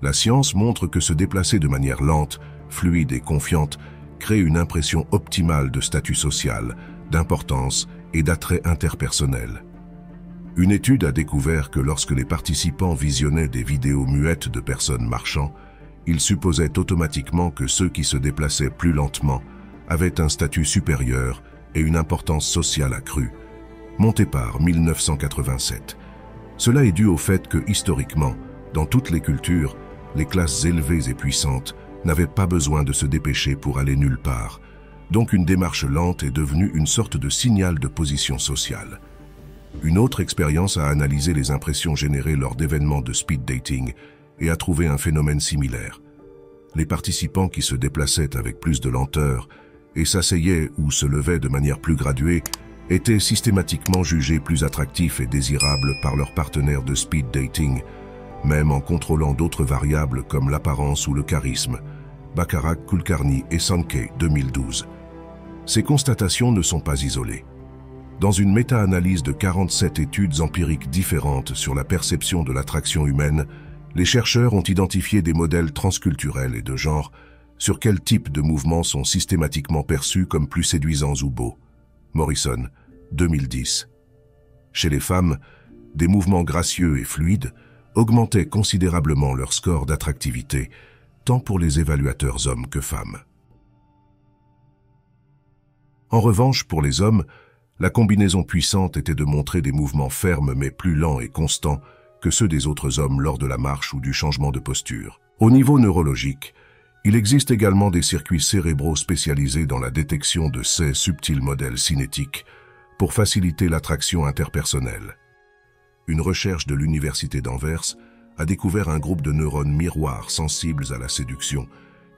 Speaker 1: La science montre que se déplacer de manière lente, fluide et confiante crée une impression optimale de statut social, d'importance et d'attrait interpersonnel. Une étude a découvert que lorsque les participants visionnaient des vidéos muettes de personnes marchant, ils supposaient automatiquement que ceux qui se déplaçaient plus lentement avaient un statut supérieur et une importance sociale accrue. Montépar, 1987. Cela est dû au fait que, historiquement, dans toutes les cultures, les classes élevées et puissantes n'avaient pas besoin de se dépêcher pour aller nulle part. Donc une démarche lente est devenue une sorte de signal de position sociale. Une autre expérience a analysé les impressions générées lors d'événements de speed dating et a trouvé un phénomène similaire. Les participants qui se déplaçaient avec plus de lenteur et s'asseyaient ou se levaient de manière plus graduée étaient systématiquement jugés plus attractifs et désirables par leurs partenaires de speed dating, même en contrôlant d'autres variables comme l'apparence ou le charisme. Bacharach, Kulkarni et Sankey, 2012. Ces constatations ne sont pas isolées. Dans une méta-analyse de 47 études empiriques différentes sur la perception de l'attraction humaine, les chercheurs ont identifié des modèles transculturels et de genre sur quel type de mouvements sont systématiquement perçus comme plus séduisants ou beaux. Morrison, 2010. Chez les femmes, des mouvements gracieux et fluides augmentaient considérablement leur score d'attractivité, tant pour les évaluateurs hommes que femmes. En revanche, pour les hommes, la combinaison puissante était de montrer des mouvements fermes mais plus lents et constants que ceux des autres hommes lors de la marche ou du changement de posture. Au niveau neurologique, il existe également des circuits cérébraux spécialisés dans la détection de ces subtils modèles cinétiques pour faciliter l'attraction interpersonnelle. Une recherche de l'Université d'Anvers a découvert un groupe de neurones miroirs sensibles à la séduction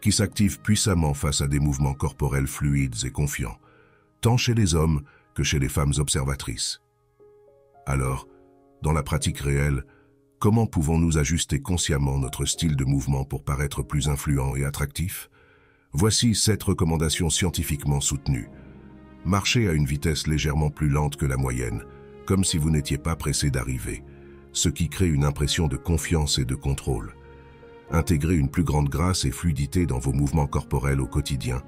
Speaker 1: qui s'activent puissamment face à des mouvements corporels fluides et confiants, tant chez les hommes que chez les femmes observatrices. Alors, dans la pratique réelle, comment pouvons-nous ajuster consciemment notre style de mouvement pour paraître plus influent et attractif? Voici 7 recommandations scientifiquement soutenues. Marchez à une vitesse légèrement plus lente que la moyenne, comme si vous n'étiez pas pressé d'arriver, ce qui crée une impression de confiance et de contrôle. Intégrez une plus grande grâce et fluidité dans vos mouvements corporels au quotidien,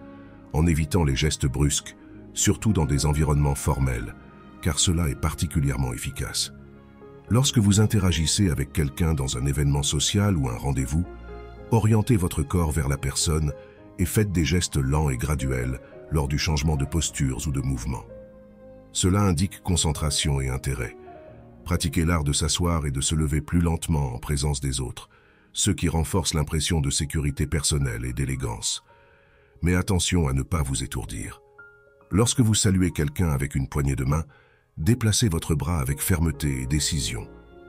Speaker 1: en évitant les gestes brusques, surtout dans des environnements formels, car cela est particulièrement efficace. Lorsque vous interagissez avec quelqu'un dans un événement social ou un rendez-vous, orientez votre corps vers la personne et faites des gestes lents et graduels lors du changement de postures ou de mouvements. Cela indique concentration et intérêt. Pratiquez l'art de s'asseoir et de se lever plus lentement en présence des autres, ce qui renforce l'impression de sécurité personnelle et d'élégance. Mais attention à ne pas vous étourdir. Lorsque vous saluez quelqu'un avec une poignée de main, déplacez votre bras avec fermeté et décision,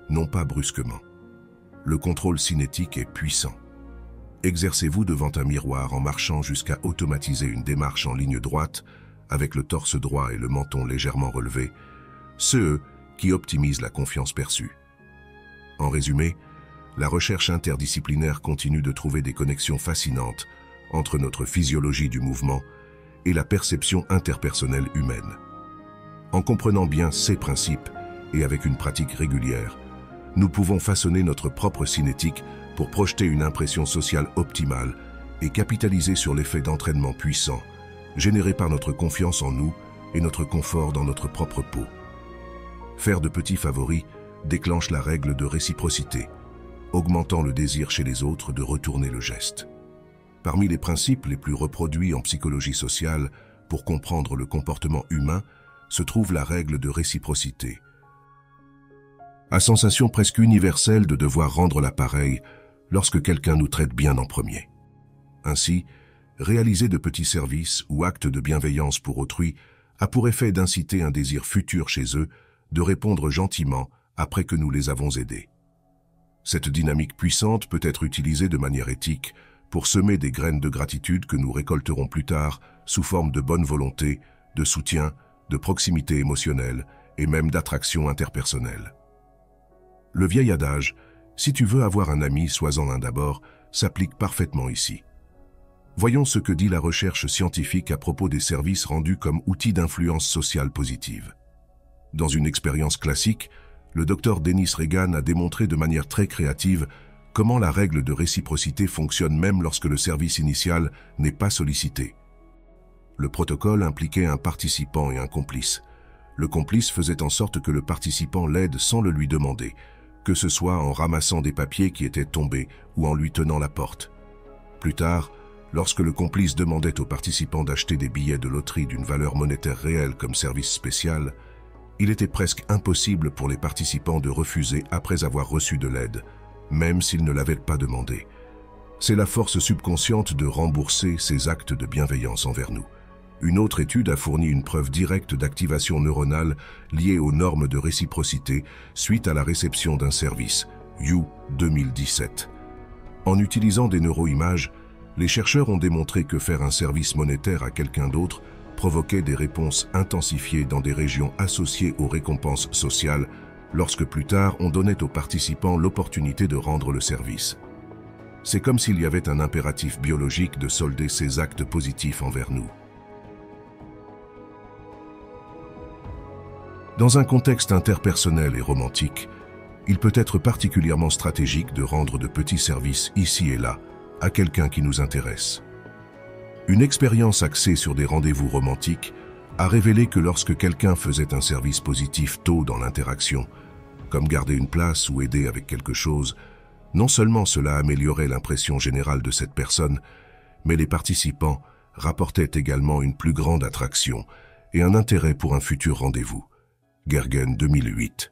Speaker 1: non pas brusquement. Le contrôle cinétique est puissant. Exercez-vous devant un miroir en marchant jusqu'à automatiser une démarche en ligne droite avec le torse droit et le menton légèrement relevé, ceux qui optimisent la confiance perçue. En résumé, la recherche interdisciplinaire continue de trouver des connexions fascinantes entre notre physiologie du mouvement et la perception interpersonnelle humaine. En comprenant bien ces principes et avec une pratique régulière, nous pouvons façonner notre propre cinétique pour projeter une impression sociale optimale et capitaliser sur l'effet d'entraînement puissant généré par notre confiance en nous et notre confort dans notre propre peau. Faire de petits favoris déclenche la règle de réciprocité, augmentant le désir chez les autres de retourner le geste. Parmi les principes les plus reproduits en psychologie sociale pour comprendre le comportement humain se trouve la règle de réciprocité. À sensation presque universelle de devoir rendre l'appareil lorsque quelqu'un nous traite bien en premier. Ainsi, réaliser de petits services ou actes de bienveillance pour autrui a pour effet d'inciter un désir futur chez eux de répondre gentiment après que nous les avons aidés. Cette dynamique puissante peut être utilisée de manière éthique pour semer des graines de gratitude que nous récolterons plus tard sous forme de bonne volonté, de soutien, de proximité émotionnelle et même d'attraction interpersonnelle. Le vieil adage « si tu veux avoir un ami, sois-en un d'abord » s'applique parfaitement ici. Voyons ce que dit la recherche scientifique à propos des services rendus comme outils d'influence sociale positive. Dans une expérience classique, le docteur Dennis Regan a démontré de manière très créative comment la règle de réciprocité fonctionne même lorsque le service initial n'est pas sollicité. Le protocole impliquait un participant et un complice. Le complice faisait en sorte que le participant l'aide sans le lui demander, que ce soit en ramassant des papiers qui étaient tombés ou en lui tenant la porte. Plus tard, lorsque le complice demandait aux participants d'acheter des billets de loterie d'une valeur monétaire réelle comme service spécial, il était presque impossible pour les participants de refuser après avoir reçu de l'aide, même s'ils ne l'avaient pas demandé. C'est la force subconsciente de rembourser ces actes de bienveillance envers nous. Une autre étude a fourni une preuve directe d'activation neuronale liée aux normes de réciprocité suite à la réception d'un service, You 2017. En utilisant des neuroimages, les chercheurs ont démontré que faire un service monétaire à quelqu'un d'autre provoquait des réponses intensifiées dans des régions associées aux récompenses sociales, lorsque plus tard on donnait aux participants l'opportunité de rendre le service. C'est comme s'il y avait un impératif biologique de solder ces actes positifs envers nous. Dans un contexte interpersonnel et romantique, il peut être particulièrement stratégique de rendre de petits services ici et là à quelqu'un qui nous intéresse. Une expérience axée sur des rendez-vous romantiques a révélé que lorsque quelqu'un faisait un service positif tôt dans l'interaction, comme garder une place ou aider avec quelque chose, non seulement cela améliorait l'impression générale de cette personne, mais les participants rapportaient également une plus grande attraction et un intérêt pour un futur rendez-vous. Gergen 2008.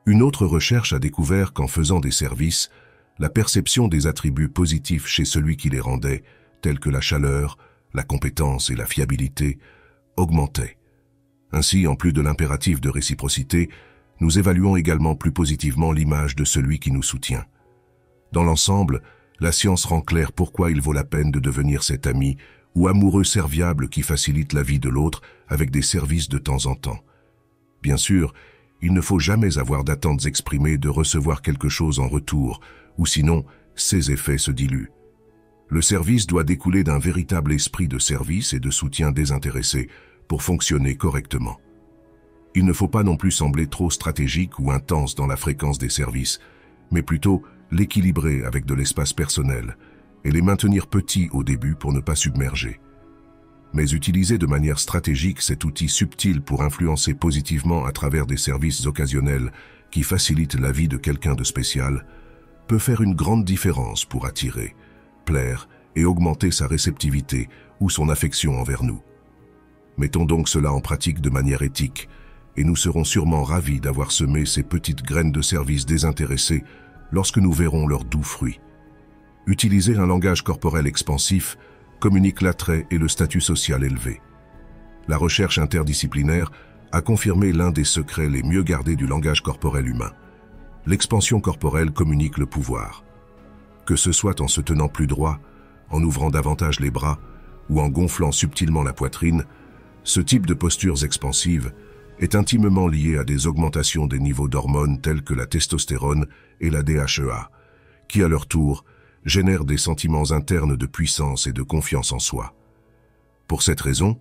Speaker 1: Une autre recherche a découvert qu'en faisant des services, la perception des attributs positifs chez celui qui les rendait, tels que la chaleur, la compétence et la fiabilité, augmentait. Ainsi, en plus de l'impératif de réciprocité, nous évaluons également plus positivement l'image de celui qui nous soutient. Dans l'ensemble, la science rend clair pourquoi il vaut la peine de devenir cet ami ou amoureux serviable qui facilite la vie de l'autre avec des services de temps en temps. Bien sûr, il ne faut jamais avoir d'attentes exprimées de recevoir quelque chose en retour, ou sinon, ses effets se diluent. Le service doit découler d'un véritable esprit de service et de soutien désintéressé pour fonctionner correctement. Il ne faut pas non plus sembler trop stratégique ou intense dans la fréquence des services, mais plutôt l'équilibrer avec de l'espace personnel et les maintenir petits au début pour ne pas submerger. Mais utiliser de manière stratégique cet outil subtil pour influencer positivement à travers des services occasionnels qui facilitent la vie de quelqu'un de spécial peut faire une grande différence pour attirer, plaire et augmenter sa réceptivité ou son affection envers nous. Mettons donc cela en pratique de manière éthique et nous serons sûrement ravis d'avoir semé ces petites graines de service désintéressées lorsque nous verrons leurs doux fruits. Utiliser un langage corporel expansif communique l'attrait et le statut social élevé. La recherche interdisciplinaire a confirmé l'un des secrets les mieux gardés du langage corporel humain. L'expansion corporelle communique le pouvoir. Que ce soit en se tenant plus droit, en ouvrant davantage les bras ou en gonflant subtilement la poitrine, Ce type de postures expansives est intimement lié à des augmentations des niveaux d'hormones telles que la testostérone et la DHEA, qui à leur tour génèrent des sentiments internes de puissance et de confiance en soi. Pour cette raison,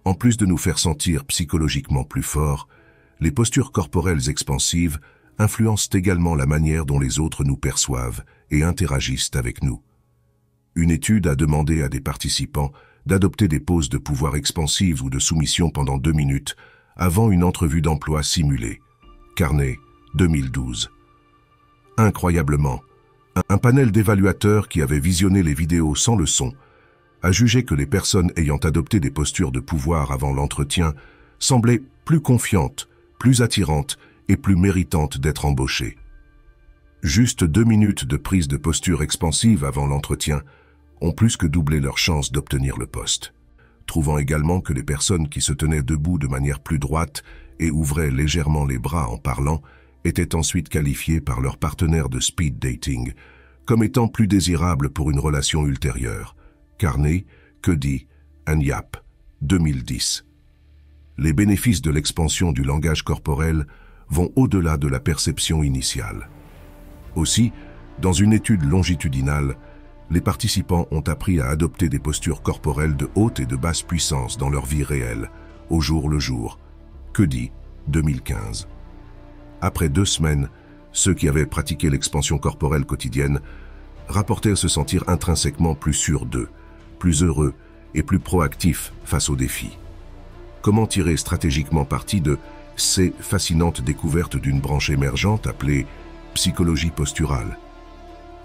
Speaker 1: en plus de nous faire sentir psychologiquement plus forts, les postures corporelles expansives influencent également la manière dont les autres nous perçoivent et interagissent avec nous. Une étude a demandé à des participants d'adopter des poses de pouvoir expansives ou de soumission pendant 2 minutes avant une entrevue d'emploi simulée. Carnet, 2012. Incroyablement, un panel d'évaluateurs qui avait visionné les vidéos sans le son a jugé que les personnes ayant adopté des postures de pouvoir avant l'entretien semblaient plus confiantes, plus attirantes et plus méritantes d'être embauchées. Juste 2 minutes de prise de posture expansive avant l'entretien ont plus que doublé leurs chances d'obtenir le poste. Trouvant également que les personnes qui se tenaient debout de manière plus droite et ouvraient légèrement les bras en parlant étaient ensuite qualifiées par leur partenaire de speed dating comme étant plus désirables pour une relation ultérieure. Carnet, Cuddy, Yap, 2010. Les bénéfices de l'expansion du langage corporel vont au-delà de la perception initiale. Aussi, dans une étude longitudinale, les participants ont appris à adopter des postures corporelles de haute et de basse puissance dans leur vie réelle, au jour le jour. Cuddy, 2015. Après 2 semaines, ceux qui avaient pratiqué l'expansion corporelle quotidienne rapportaient se sentir intrinsèquement plus sûrs d'eux, plus heureux et plus proactifs face aux défis. Comment tirer stratégiquement parti de ces fascinantes découvertes d'une branche émergente appelée psychologie posturale?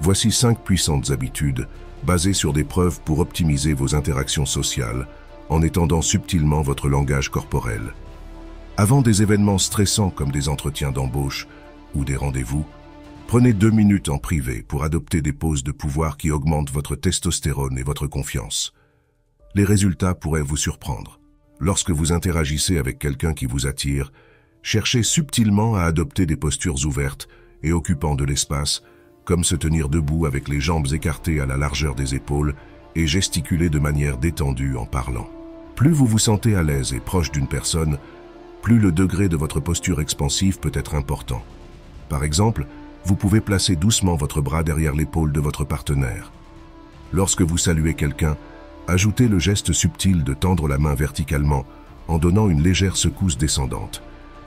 Speaker 1: Voici 5 puissantes habitudes basées sur des preuves pour optimiser vos interactions sociales en étendant subtilement votre langage corporel. Avant des événements stressants comme des entretiens d'embauche ou des rendez-vous, prenez 2 minutes en privé pour adopter des poses de pouvoir qui augmentent votre testostérone et votre confiance. Les résultats pourraient vous surprendre. Lorsque vous interagissez avec quelqu'un qui vous attire, cherchez subtilement à adopter des postures ouvertes et occupant de l'espace, comme se tenir debout avec les jambes écartées à la largeur des épaules et gesticuler de manière détendue en parlant. Plus vous vous sentez à l'aise et proche d'une personne, plus le degré de votre posture expansive peut être important. Par exemple, vous pouvez placer doucement votre bras derrière l'épaule de votre partenaire. Lorsque vous saluez quelqu'un, ajoutez le geste subtil de tendre la main verticalement en donnant une légère secousse descendante.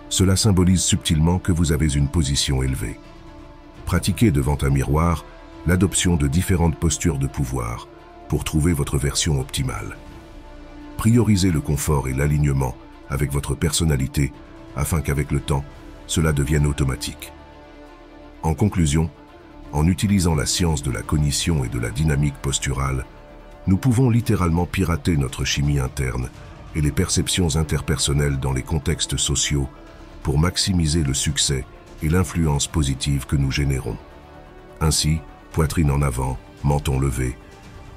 Speaker 1: Cela symbolise subtilement que vous avez une position élevée. Pratiquez devant un miroir l'adoption de différentes postures de pouvoir pour trouver votre version optimale. Priorisez le confort et l'alignement avec votre personnalité afin qu'avec le temps, cela devienne automatique. En conclusion, en utilisant la science de la cognition et de la dynamique posturale, nous pouvons littéralement pirater notre chimie interne et les perceptions interpersonnelles dans les contextes sociaux pour maximiser le succès et l'influence positive que nous générons. Ainsi, poitrine en avant, menton levé,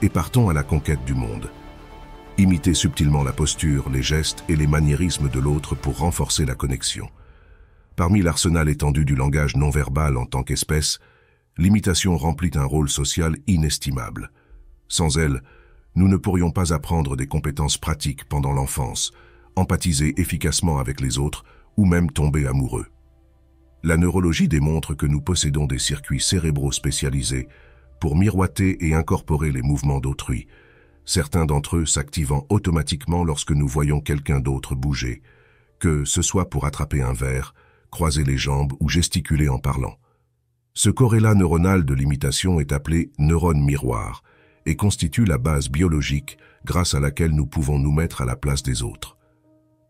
Speaker 1: et partons à la conquête du monde. Imitez subtilement la posture, les gestes et les maniérismes de l'autre pour renforcer la connexion. Parmi l'arsenal étendu du langage non-verbal en tant qu'espèce, l'imitation remplit un rôle social inestimable. Sans elle, nous ne pourrions pas apprendre des compétences pratiques pendant l'enfance, empathiser efficacement avec les autres ou même tomber amoureux. La neurologie démontre que nous possédons des circuits cérébraux spécialisés pour miroiter et incorporer les mouvements d'autrui, certains d'entre eux s'activant automatiquement lorsque nous voyons quelqu'un d'autre bouger, que ce soit pour attraper un verre, croiser les jambes ou gesticuler en parlant. Ce corrélat neuronal de l'imitation est appelé neurone miroir et constitue la base biologique grâce à laquelle nous pouvons nous mettre à la place des autres.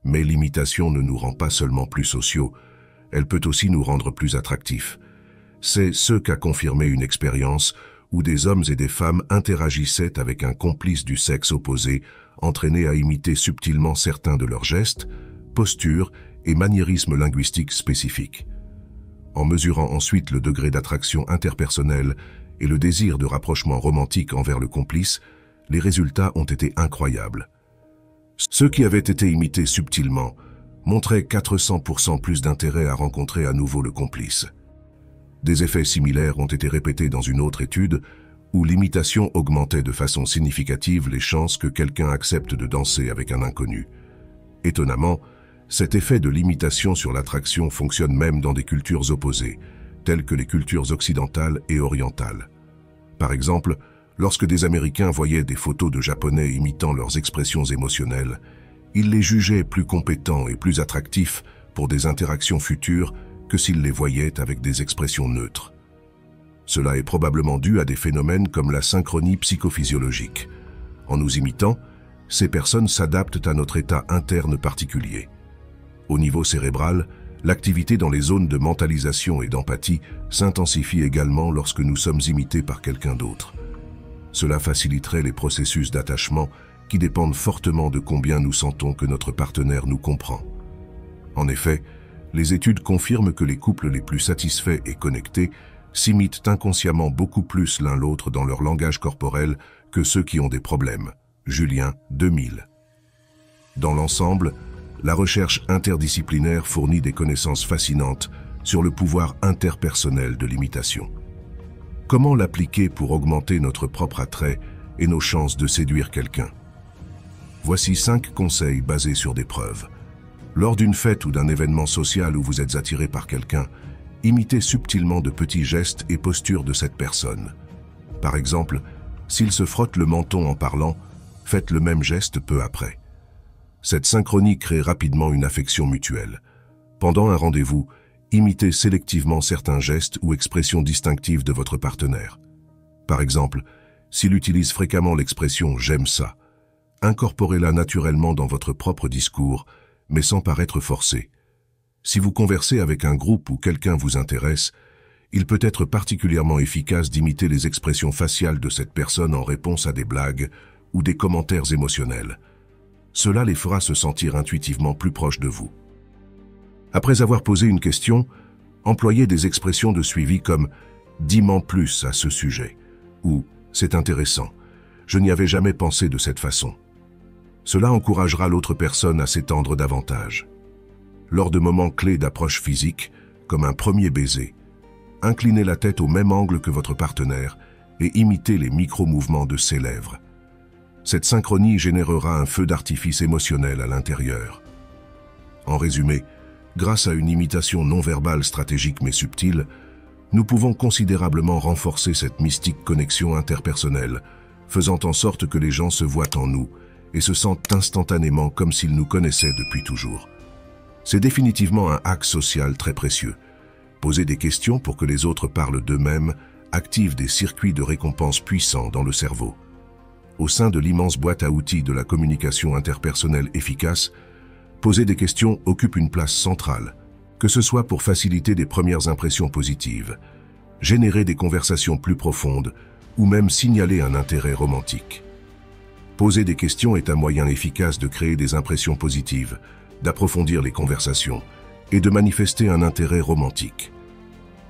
Speaker 1: Mais l'imitation ne nous rend pas seulement plus sociaux, elle peut aussi nous rendre plus attractifs. C'est ce qu'a confirmé une expérience où des hommes et des femmes interagissaient avec un complice du sexe opposé, entraîné à imiter subtilement certains de leurs gestes, postures et maniérismes linguistiques spécifiques. En mesurant ensuite le degré d'attraction interpersonnelle et le désir de rapprochement romantique envers le complice, les résultats ont été incroyables. Ceux qui avaient été imités subtilement montraient 400% plus d'intérêt à rencontrer à nouveau le complice. Des effets similaires ont été répétés dans une autre étude où l'imitation augmentait de façon significative les chances que quelqu'un accepte de danser avec un inconnu. Étonnamment, cet effet de l'imitation sur l'attraction fonctionne même dans des cultures opposées, telles que les cultures occidentales et orientales. Par exemple, lorsque des Américains voyaient des photos de Japonais imitant leurs expressions émotionnelles, ils les jugeaient plus compétents et plus attractifs pour des interactions futures que s'ils les voyaient avec des expressions neutres. Cela est probablement dû à des phénomènes comme la synchronie psychophysiologique. En nous imitant, ces personnes s'adaptent à notre état interne particulier. Au niveau cérébral, l'activité dans les zones de mentalisation et d'empathie s'intensifie également lorsque nous sommes imités par quelqu'un d'autre. Cela faciliterait les processus d'attachement qui dépendent fortement de combien nous sentons que notre partenaire nous comprend. En effet, les études confirment que les couples les plus satisfaits et connectés s'imitent inconsciemment beaucoup plus l'un l'autre dans leur langage corporel que ceux qui ont des problèmes. Julien, 2000. Dans l'ensemble, la recherche interdisciplinaire fournit des connaissances fascinantes sur le pouvoir interpersonnel de l'imitation. Comment l'appliquer pour augmenter notre propre attrait et nos chances de séduire quelqu'un? Voici 5 conseils basés sur des preuves. Lors d'une fête ou d'un événement social où vous êtes attiré par quelqu'un, imitez subtilement de petits gestes et postures de cette personne. Par exemple, s'il se frotte le menton en parlant, faites le même geste peu après. Cette synchronie crée rapidement une affection mutuelle. Pendant un rendez-vous, imitez sélectivement certains gestes ou expressions distinctives de votre partenaire. Par exemple, s'il utilise fréquemment l'expression « j'aime ça », incorporez-la naturellement dans votre propre discours, mais sans paraître forcé. Si vous conversez avec un groupe ou quelqu'un vous intéresse, il peut être particulièrement efficace d'imiter les expressions faciales de cette personne en réponse à des blagues ou des commentaires émotionnels. Cela les fera se sentir intuitivement plus proches de vous. Après avoir posé une question, employez des expressions de suivi comme « dis-m'en plus à ce sujet » ou « c'est intéressant, je n'y avais jamais pensé de cette façon ». Cela encouragera l'autre personne à s'étendre davantage. Lors de moments clés d'approche physique, comme un premier baiser, inclinez la tête au même angle que votre partenaire et imitez les micro-mouvements de ses lèvres. Cette synchronie générera un feu d'artifice émotionnel à l'intérieur. En résumé, grâce à une imitation non verbale stratégique mais subtile, nous pouvons considérablement renforcer cette mystique connexion interpersonnelle, faisant en sorte que les gens se voient en nous et se sentent instantanément comme s'ils nous connaissaient depuis toujours. C'est définitivement un hack social très précieux. Poser des questions pour que les autres parlent d'eux-mêmes active des circuits de récompense puissants dans le cerveau. Au sein de l'immense boîte à outils de la communication interpersonnelle efficace, poser des questions occupe une place centrale, que ce soit pour faciliter des premières impressions positives, générer des conversations plus profondes ou même signaler un intérêt romantique. Poser des questions est un moyen efficace de créer des impressions positives, d'approfondir les conversations et de manifester un intérêt romantique.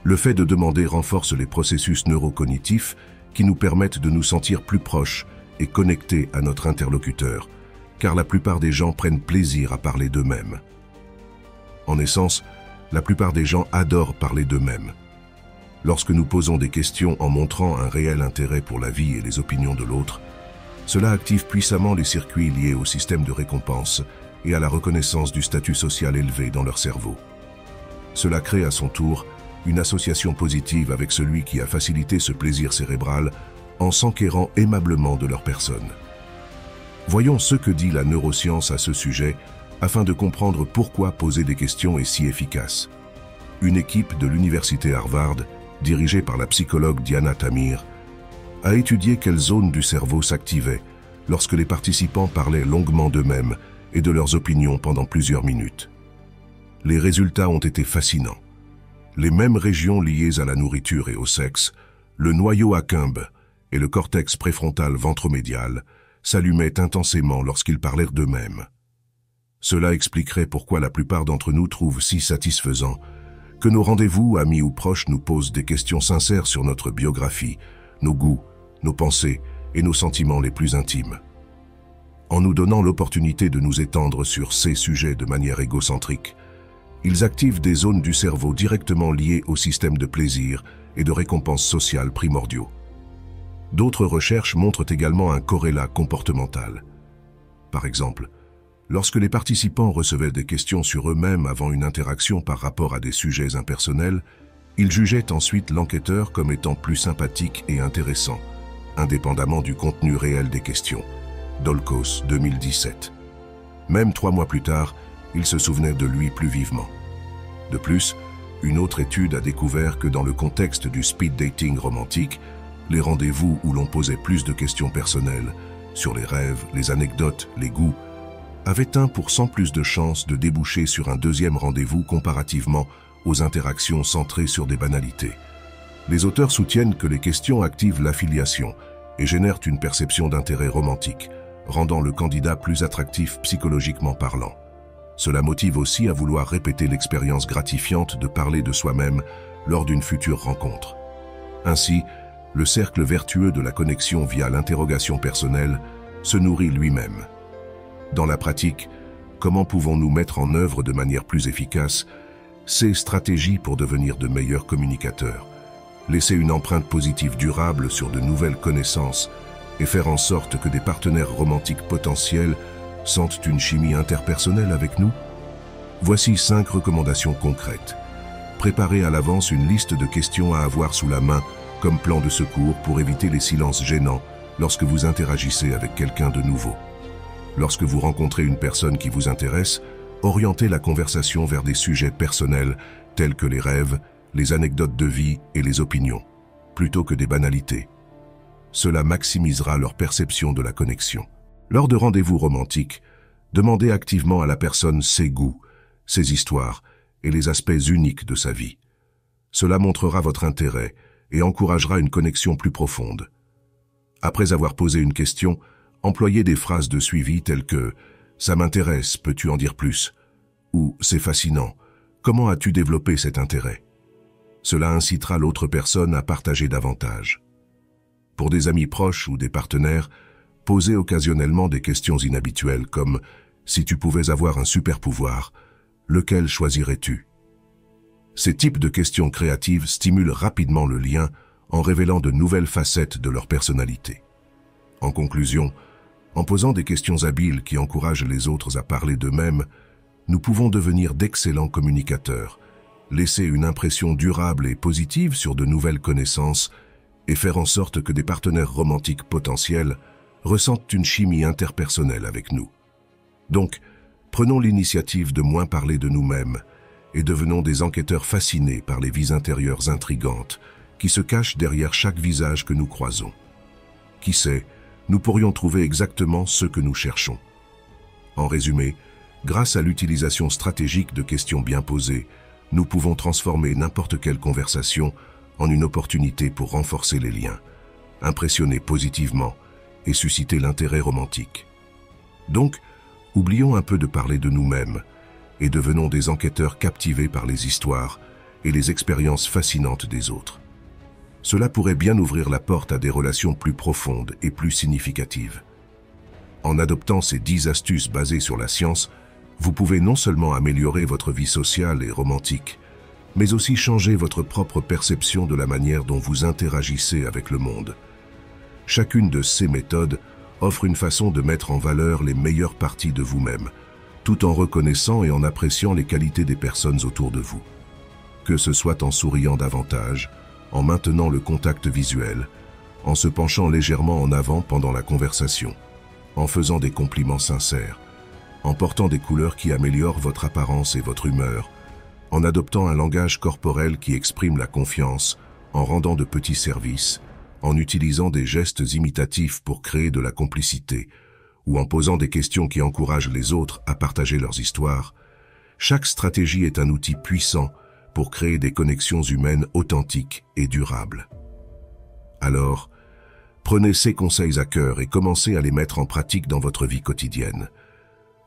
Speaker 1: Le fait de demander renforce les processus neurocognitifs qui nous permettent de nous sentir plus proches et connectés à notre interlocuteur, car la plupart des gens prennent plaisir à parler d'eux-mêmes. En essence, la plupart des gens adorent parler d'eux-mêmes. Lorsque nous posons des questions en montrant un réel intérêt pour la vie et les opinions de l'autre, cela active puissamment les circuits liés au système de récompense et à la reconnaissance du statut social élevé dans leur cerveau. Cela crée à son tour une association positive avec celui qui a facilité ce plaisir cérébral en s'enquérant aimablement de leur personne. Voyons ce que dit la neuroscience à ce sujet afin de comprendre pourquoi poser des questions est si efficace. Une équipe de l'université Harvard, dirigée par la psychologue Diana Tamir, a étudié quelles zones du cerveau s'activaient lorsque les participants parlaient longuement d'eux-mêmes et de leurs opinions pendant plusieurs minutes. Les résultats ont été fascinants. Les mêmes régions liées à la nourriture et au sexe, le noyau accumbens et le cortex préfrontal ventromédial, s'allumaient intensément lorsqu'ils parlèrent d'eux-mêmes. Cela expliquerait pourquoi la plupart d'entre nous trouvent si satisfaisant que nos rendez-vous, amis ou proches, nous posent des questions sincères sur notre biographie, nos goûts, nos pensées et nos sentiments les plus intimes. En nous donnant l'opportunité de nous étendre sur ces sujets de manière égocentrique, ils activent des zones du cerveau directement liées au système de plaisir et de récompense sociale primordiaux. D'autres recherches montrent également un corrélat comportemental. Par exemple, Lorsque les participants recevaient des questions sur eux-mêmes avant une interaction par rapport à des sujets impersonnels, ils jugeaient ensuite l'enquêteur comme étant plus sympathique et intéressant, indépendamment du contenu réel des questions. Dolkos, 2017. Même 3 mois plus tard, ils se souvenaient de lui plus vivement. De plus, une autre étude a découvert que dans le contexte du speed dating romantique, les rendez-vous où l'on posait plus de questions personnelles, sur les rêves, les anecdotes, les goûts, avaient 1% plus de chances de déboucher sur un deuxième rendez-vous comparativement aux interactions centrées sur des banalités. Les auteurs soutiennent que les questions activent l'affiliation et génèrent une perception d'intérêt romantique, rendant le candidat plus attractif psychologiquement parlant. Cela motive aussi à vouloir répéter l'expérience gratifiante de parler de soi-même lors d'une future rencontre. Ainsi, le cercle vertueux de la connexion via l'interrogation personnelle se nourrit lui-même. Dans la pratique, comment pouvons-nous mettre en œuvre de manière plus efficace ces stratégies pour devenir de meilleurs communicateurs, laisser une empreinte positive durable sur de nouvelles connaissances et faire en sorte que des partenaires romantiques potentiels sentent une chimie interpersonnelle avec nous? Voici 5 recommandations concrètes. Préparez à l'avance une liste de questions à avoir sous la main comme plan de secours pour éviter les silences gênants lorsque vous interagissez avec quelqu'un de nouveau. Lorsque vous rencontrez une personne qui vous intéresse, orientez la conversation vers des sujets personnels tels que les rêves, les anecdotes de vie et les opinions, plutôt que des banalités. Cela maximisera leur perception de la connexion. Lors de rendez-vous romantiques, demandez activement à la personne ses goûts, ses histoires et les aspects uniques de sa vie. Cela montrera votre intérêt et encouragera une connexion plus profonde. Après avoir posé une question, employez des phrases de suivi telles que « ça m'intéresse, peux-tu en dire plus ?» ou « c'est fascinant, comment as-tu développé cet intérêt ?» Cela incitera l'autre personne à partager davantage. Pour des amis proches ou des partenaires, posez occasionnellement des questions inhabituelles comme « si tu pouvais avoir un super pouvoir, lequel choisirais-tu » Ces types de questions créatives stimulent rapidement le lien en révélant de nouvelles facettes de leur personnalité. En conclusion, en posant des questions habiles qui encouragent les autres à parler d'eux-mêmes, nous pouvons devenir d'excellents communicateurs, laisser une impression durable et positive sur de nouvelles connaissances et faire en sorte que des partenaires romantiques potentiels ressentent une chimie interpersonnelle avec nous. Donc, prenons l'initiative de moins parler de nous-mêmes et devenons des enquêteurs fascinés par les vies intérieures intrigantes qui se cachent derrière chaque visage que nous croisons. Qui sait, nous pourrions trouver exactement ce que nous cherchons. En résumé, grâce à l'utilisation stratégique de questions bien posées, nous pouvons transformer n'importe quelle conversation en une opportunité pour renforcer les liens, impressionner positivement et susciter l'intérêt romantique. Donc, oublions un peu de parler de nous-mêmes et devenons des enquêteurs captivés par les histoires et les expériences fascinantes des autres. Cela pourrait bien ouvrir la porte à des relations plus profondes et plus significatives. En adoptant ces 10 astuces basées sur la science, vous pouvez non seulement améliorer votre vie sociale et romantique, mais aussi changer votre propre perception de la manière dont vous interagissez avec le monde. Chacune de ces méthodes offre une façon de mettre en valeur les meilleures parties de vous-même, tout en reconnaissant et en appréciant les qualités des personnes autour de vous. Que ce soit en souriant davantage, en maintenant le contact visuel, en se penchant légèrement en avant pendant la conversation, en faisant des compliments sincères, en portant des couleurs qui améliorent votre apparence et votre humeur, en adoptant un langage corporel qui exprime la confiance, en rendant de petits services, en utilisant des gestes imitatifs pour créer de la complicité, ou en posant des questions qui encouragent les autres à partager leurs histoires, chaque stratégie est un outil puissant pour créer des connexions humaines authentiques et durables. Alors, prenez ces conseils à cœur et commencez à les mettre en pratique dans votre vie quotidienne.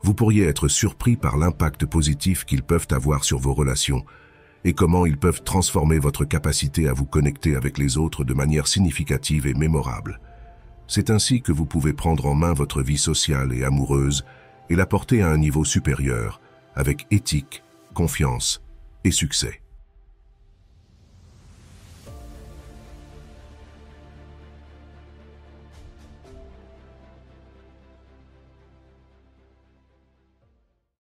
Speaker 1: Vous pourriez être surpris par l'impact positif qu'ils peuvent avoir sur vos relations et comment ils peuvent transformer votre capacité à vous connecter avec les autres de manière significative et mémorable. C'est ainsi que vous pouvez prendre en main votre vie sociale et amoureuse et la porter à un niveau supérieur, avec éthique, confiance et succès.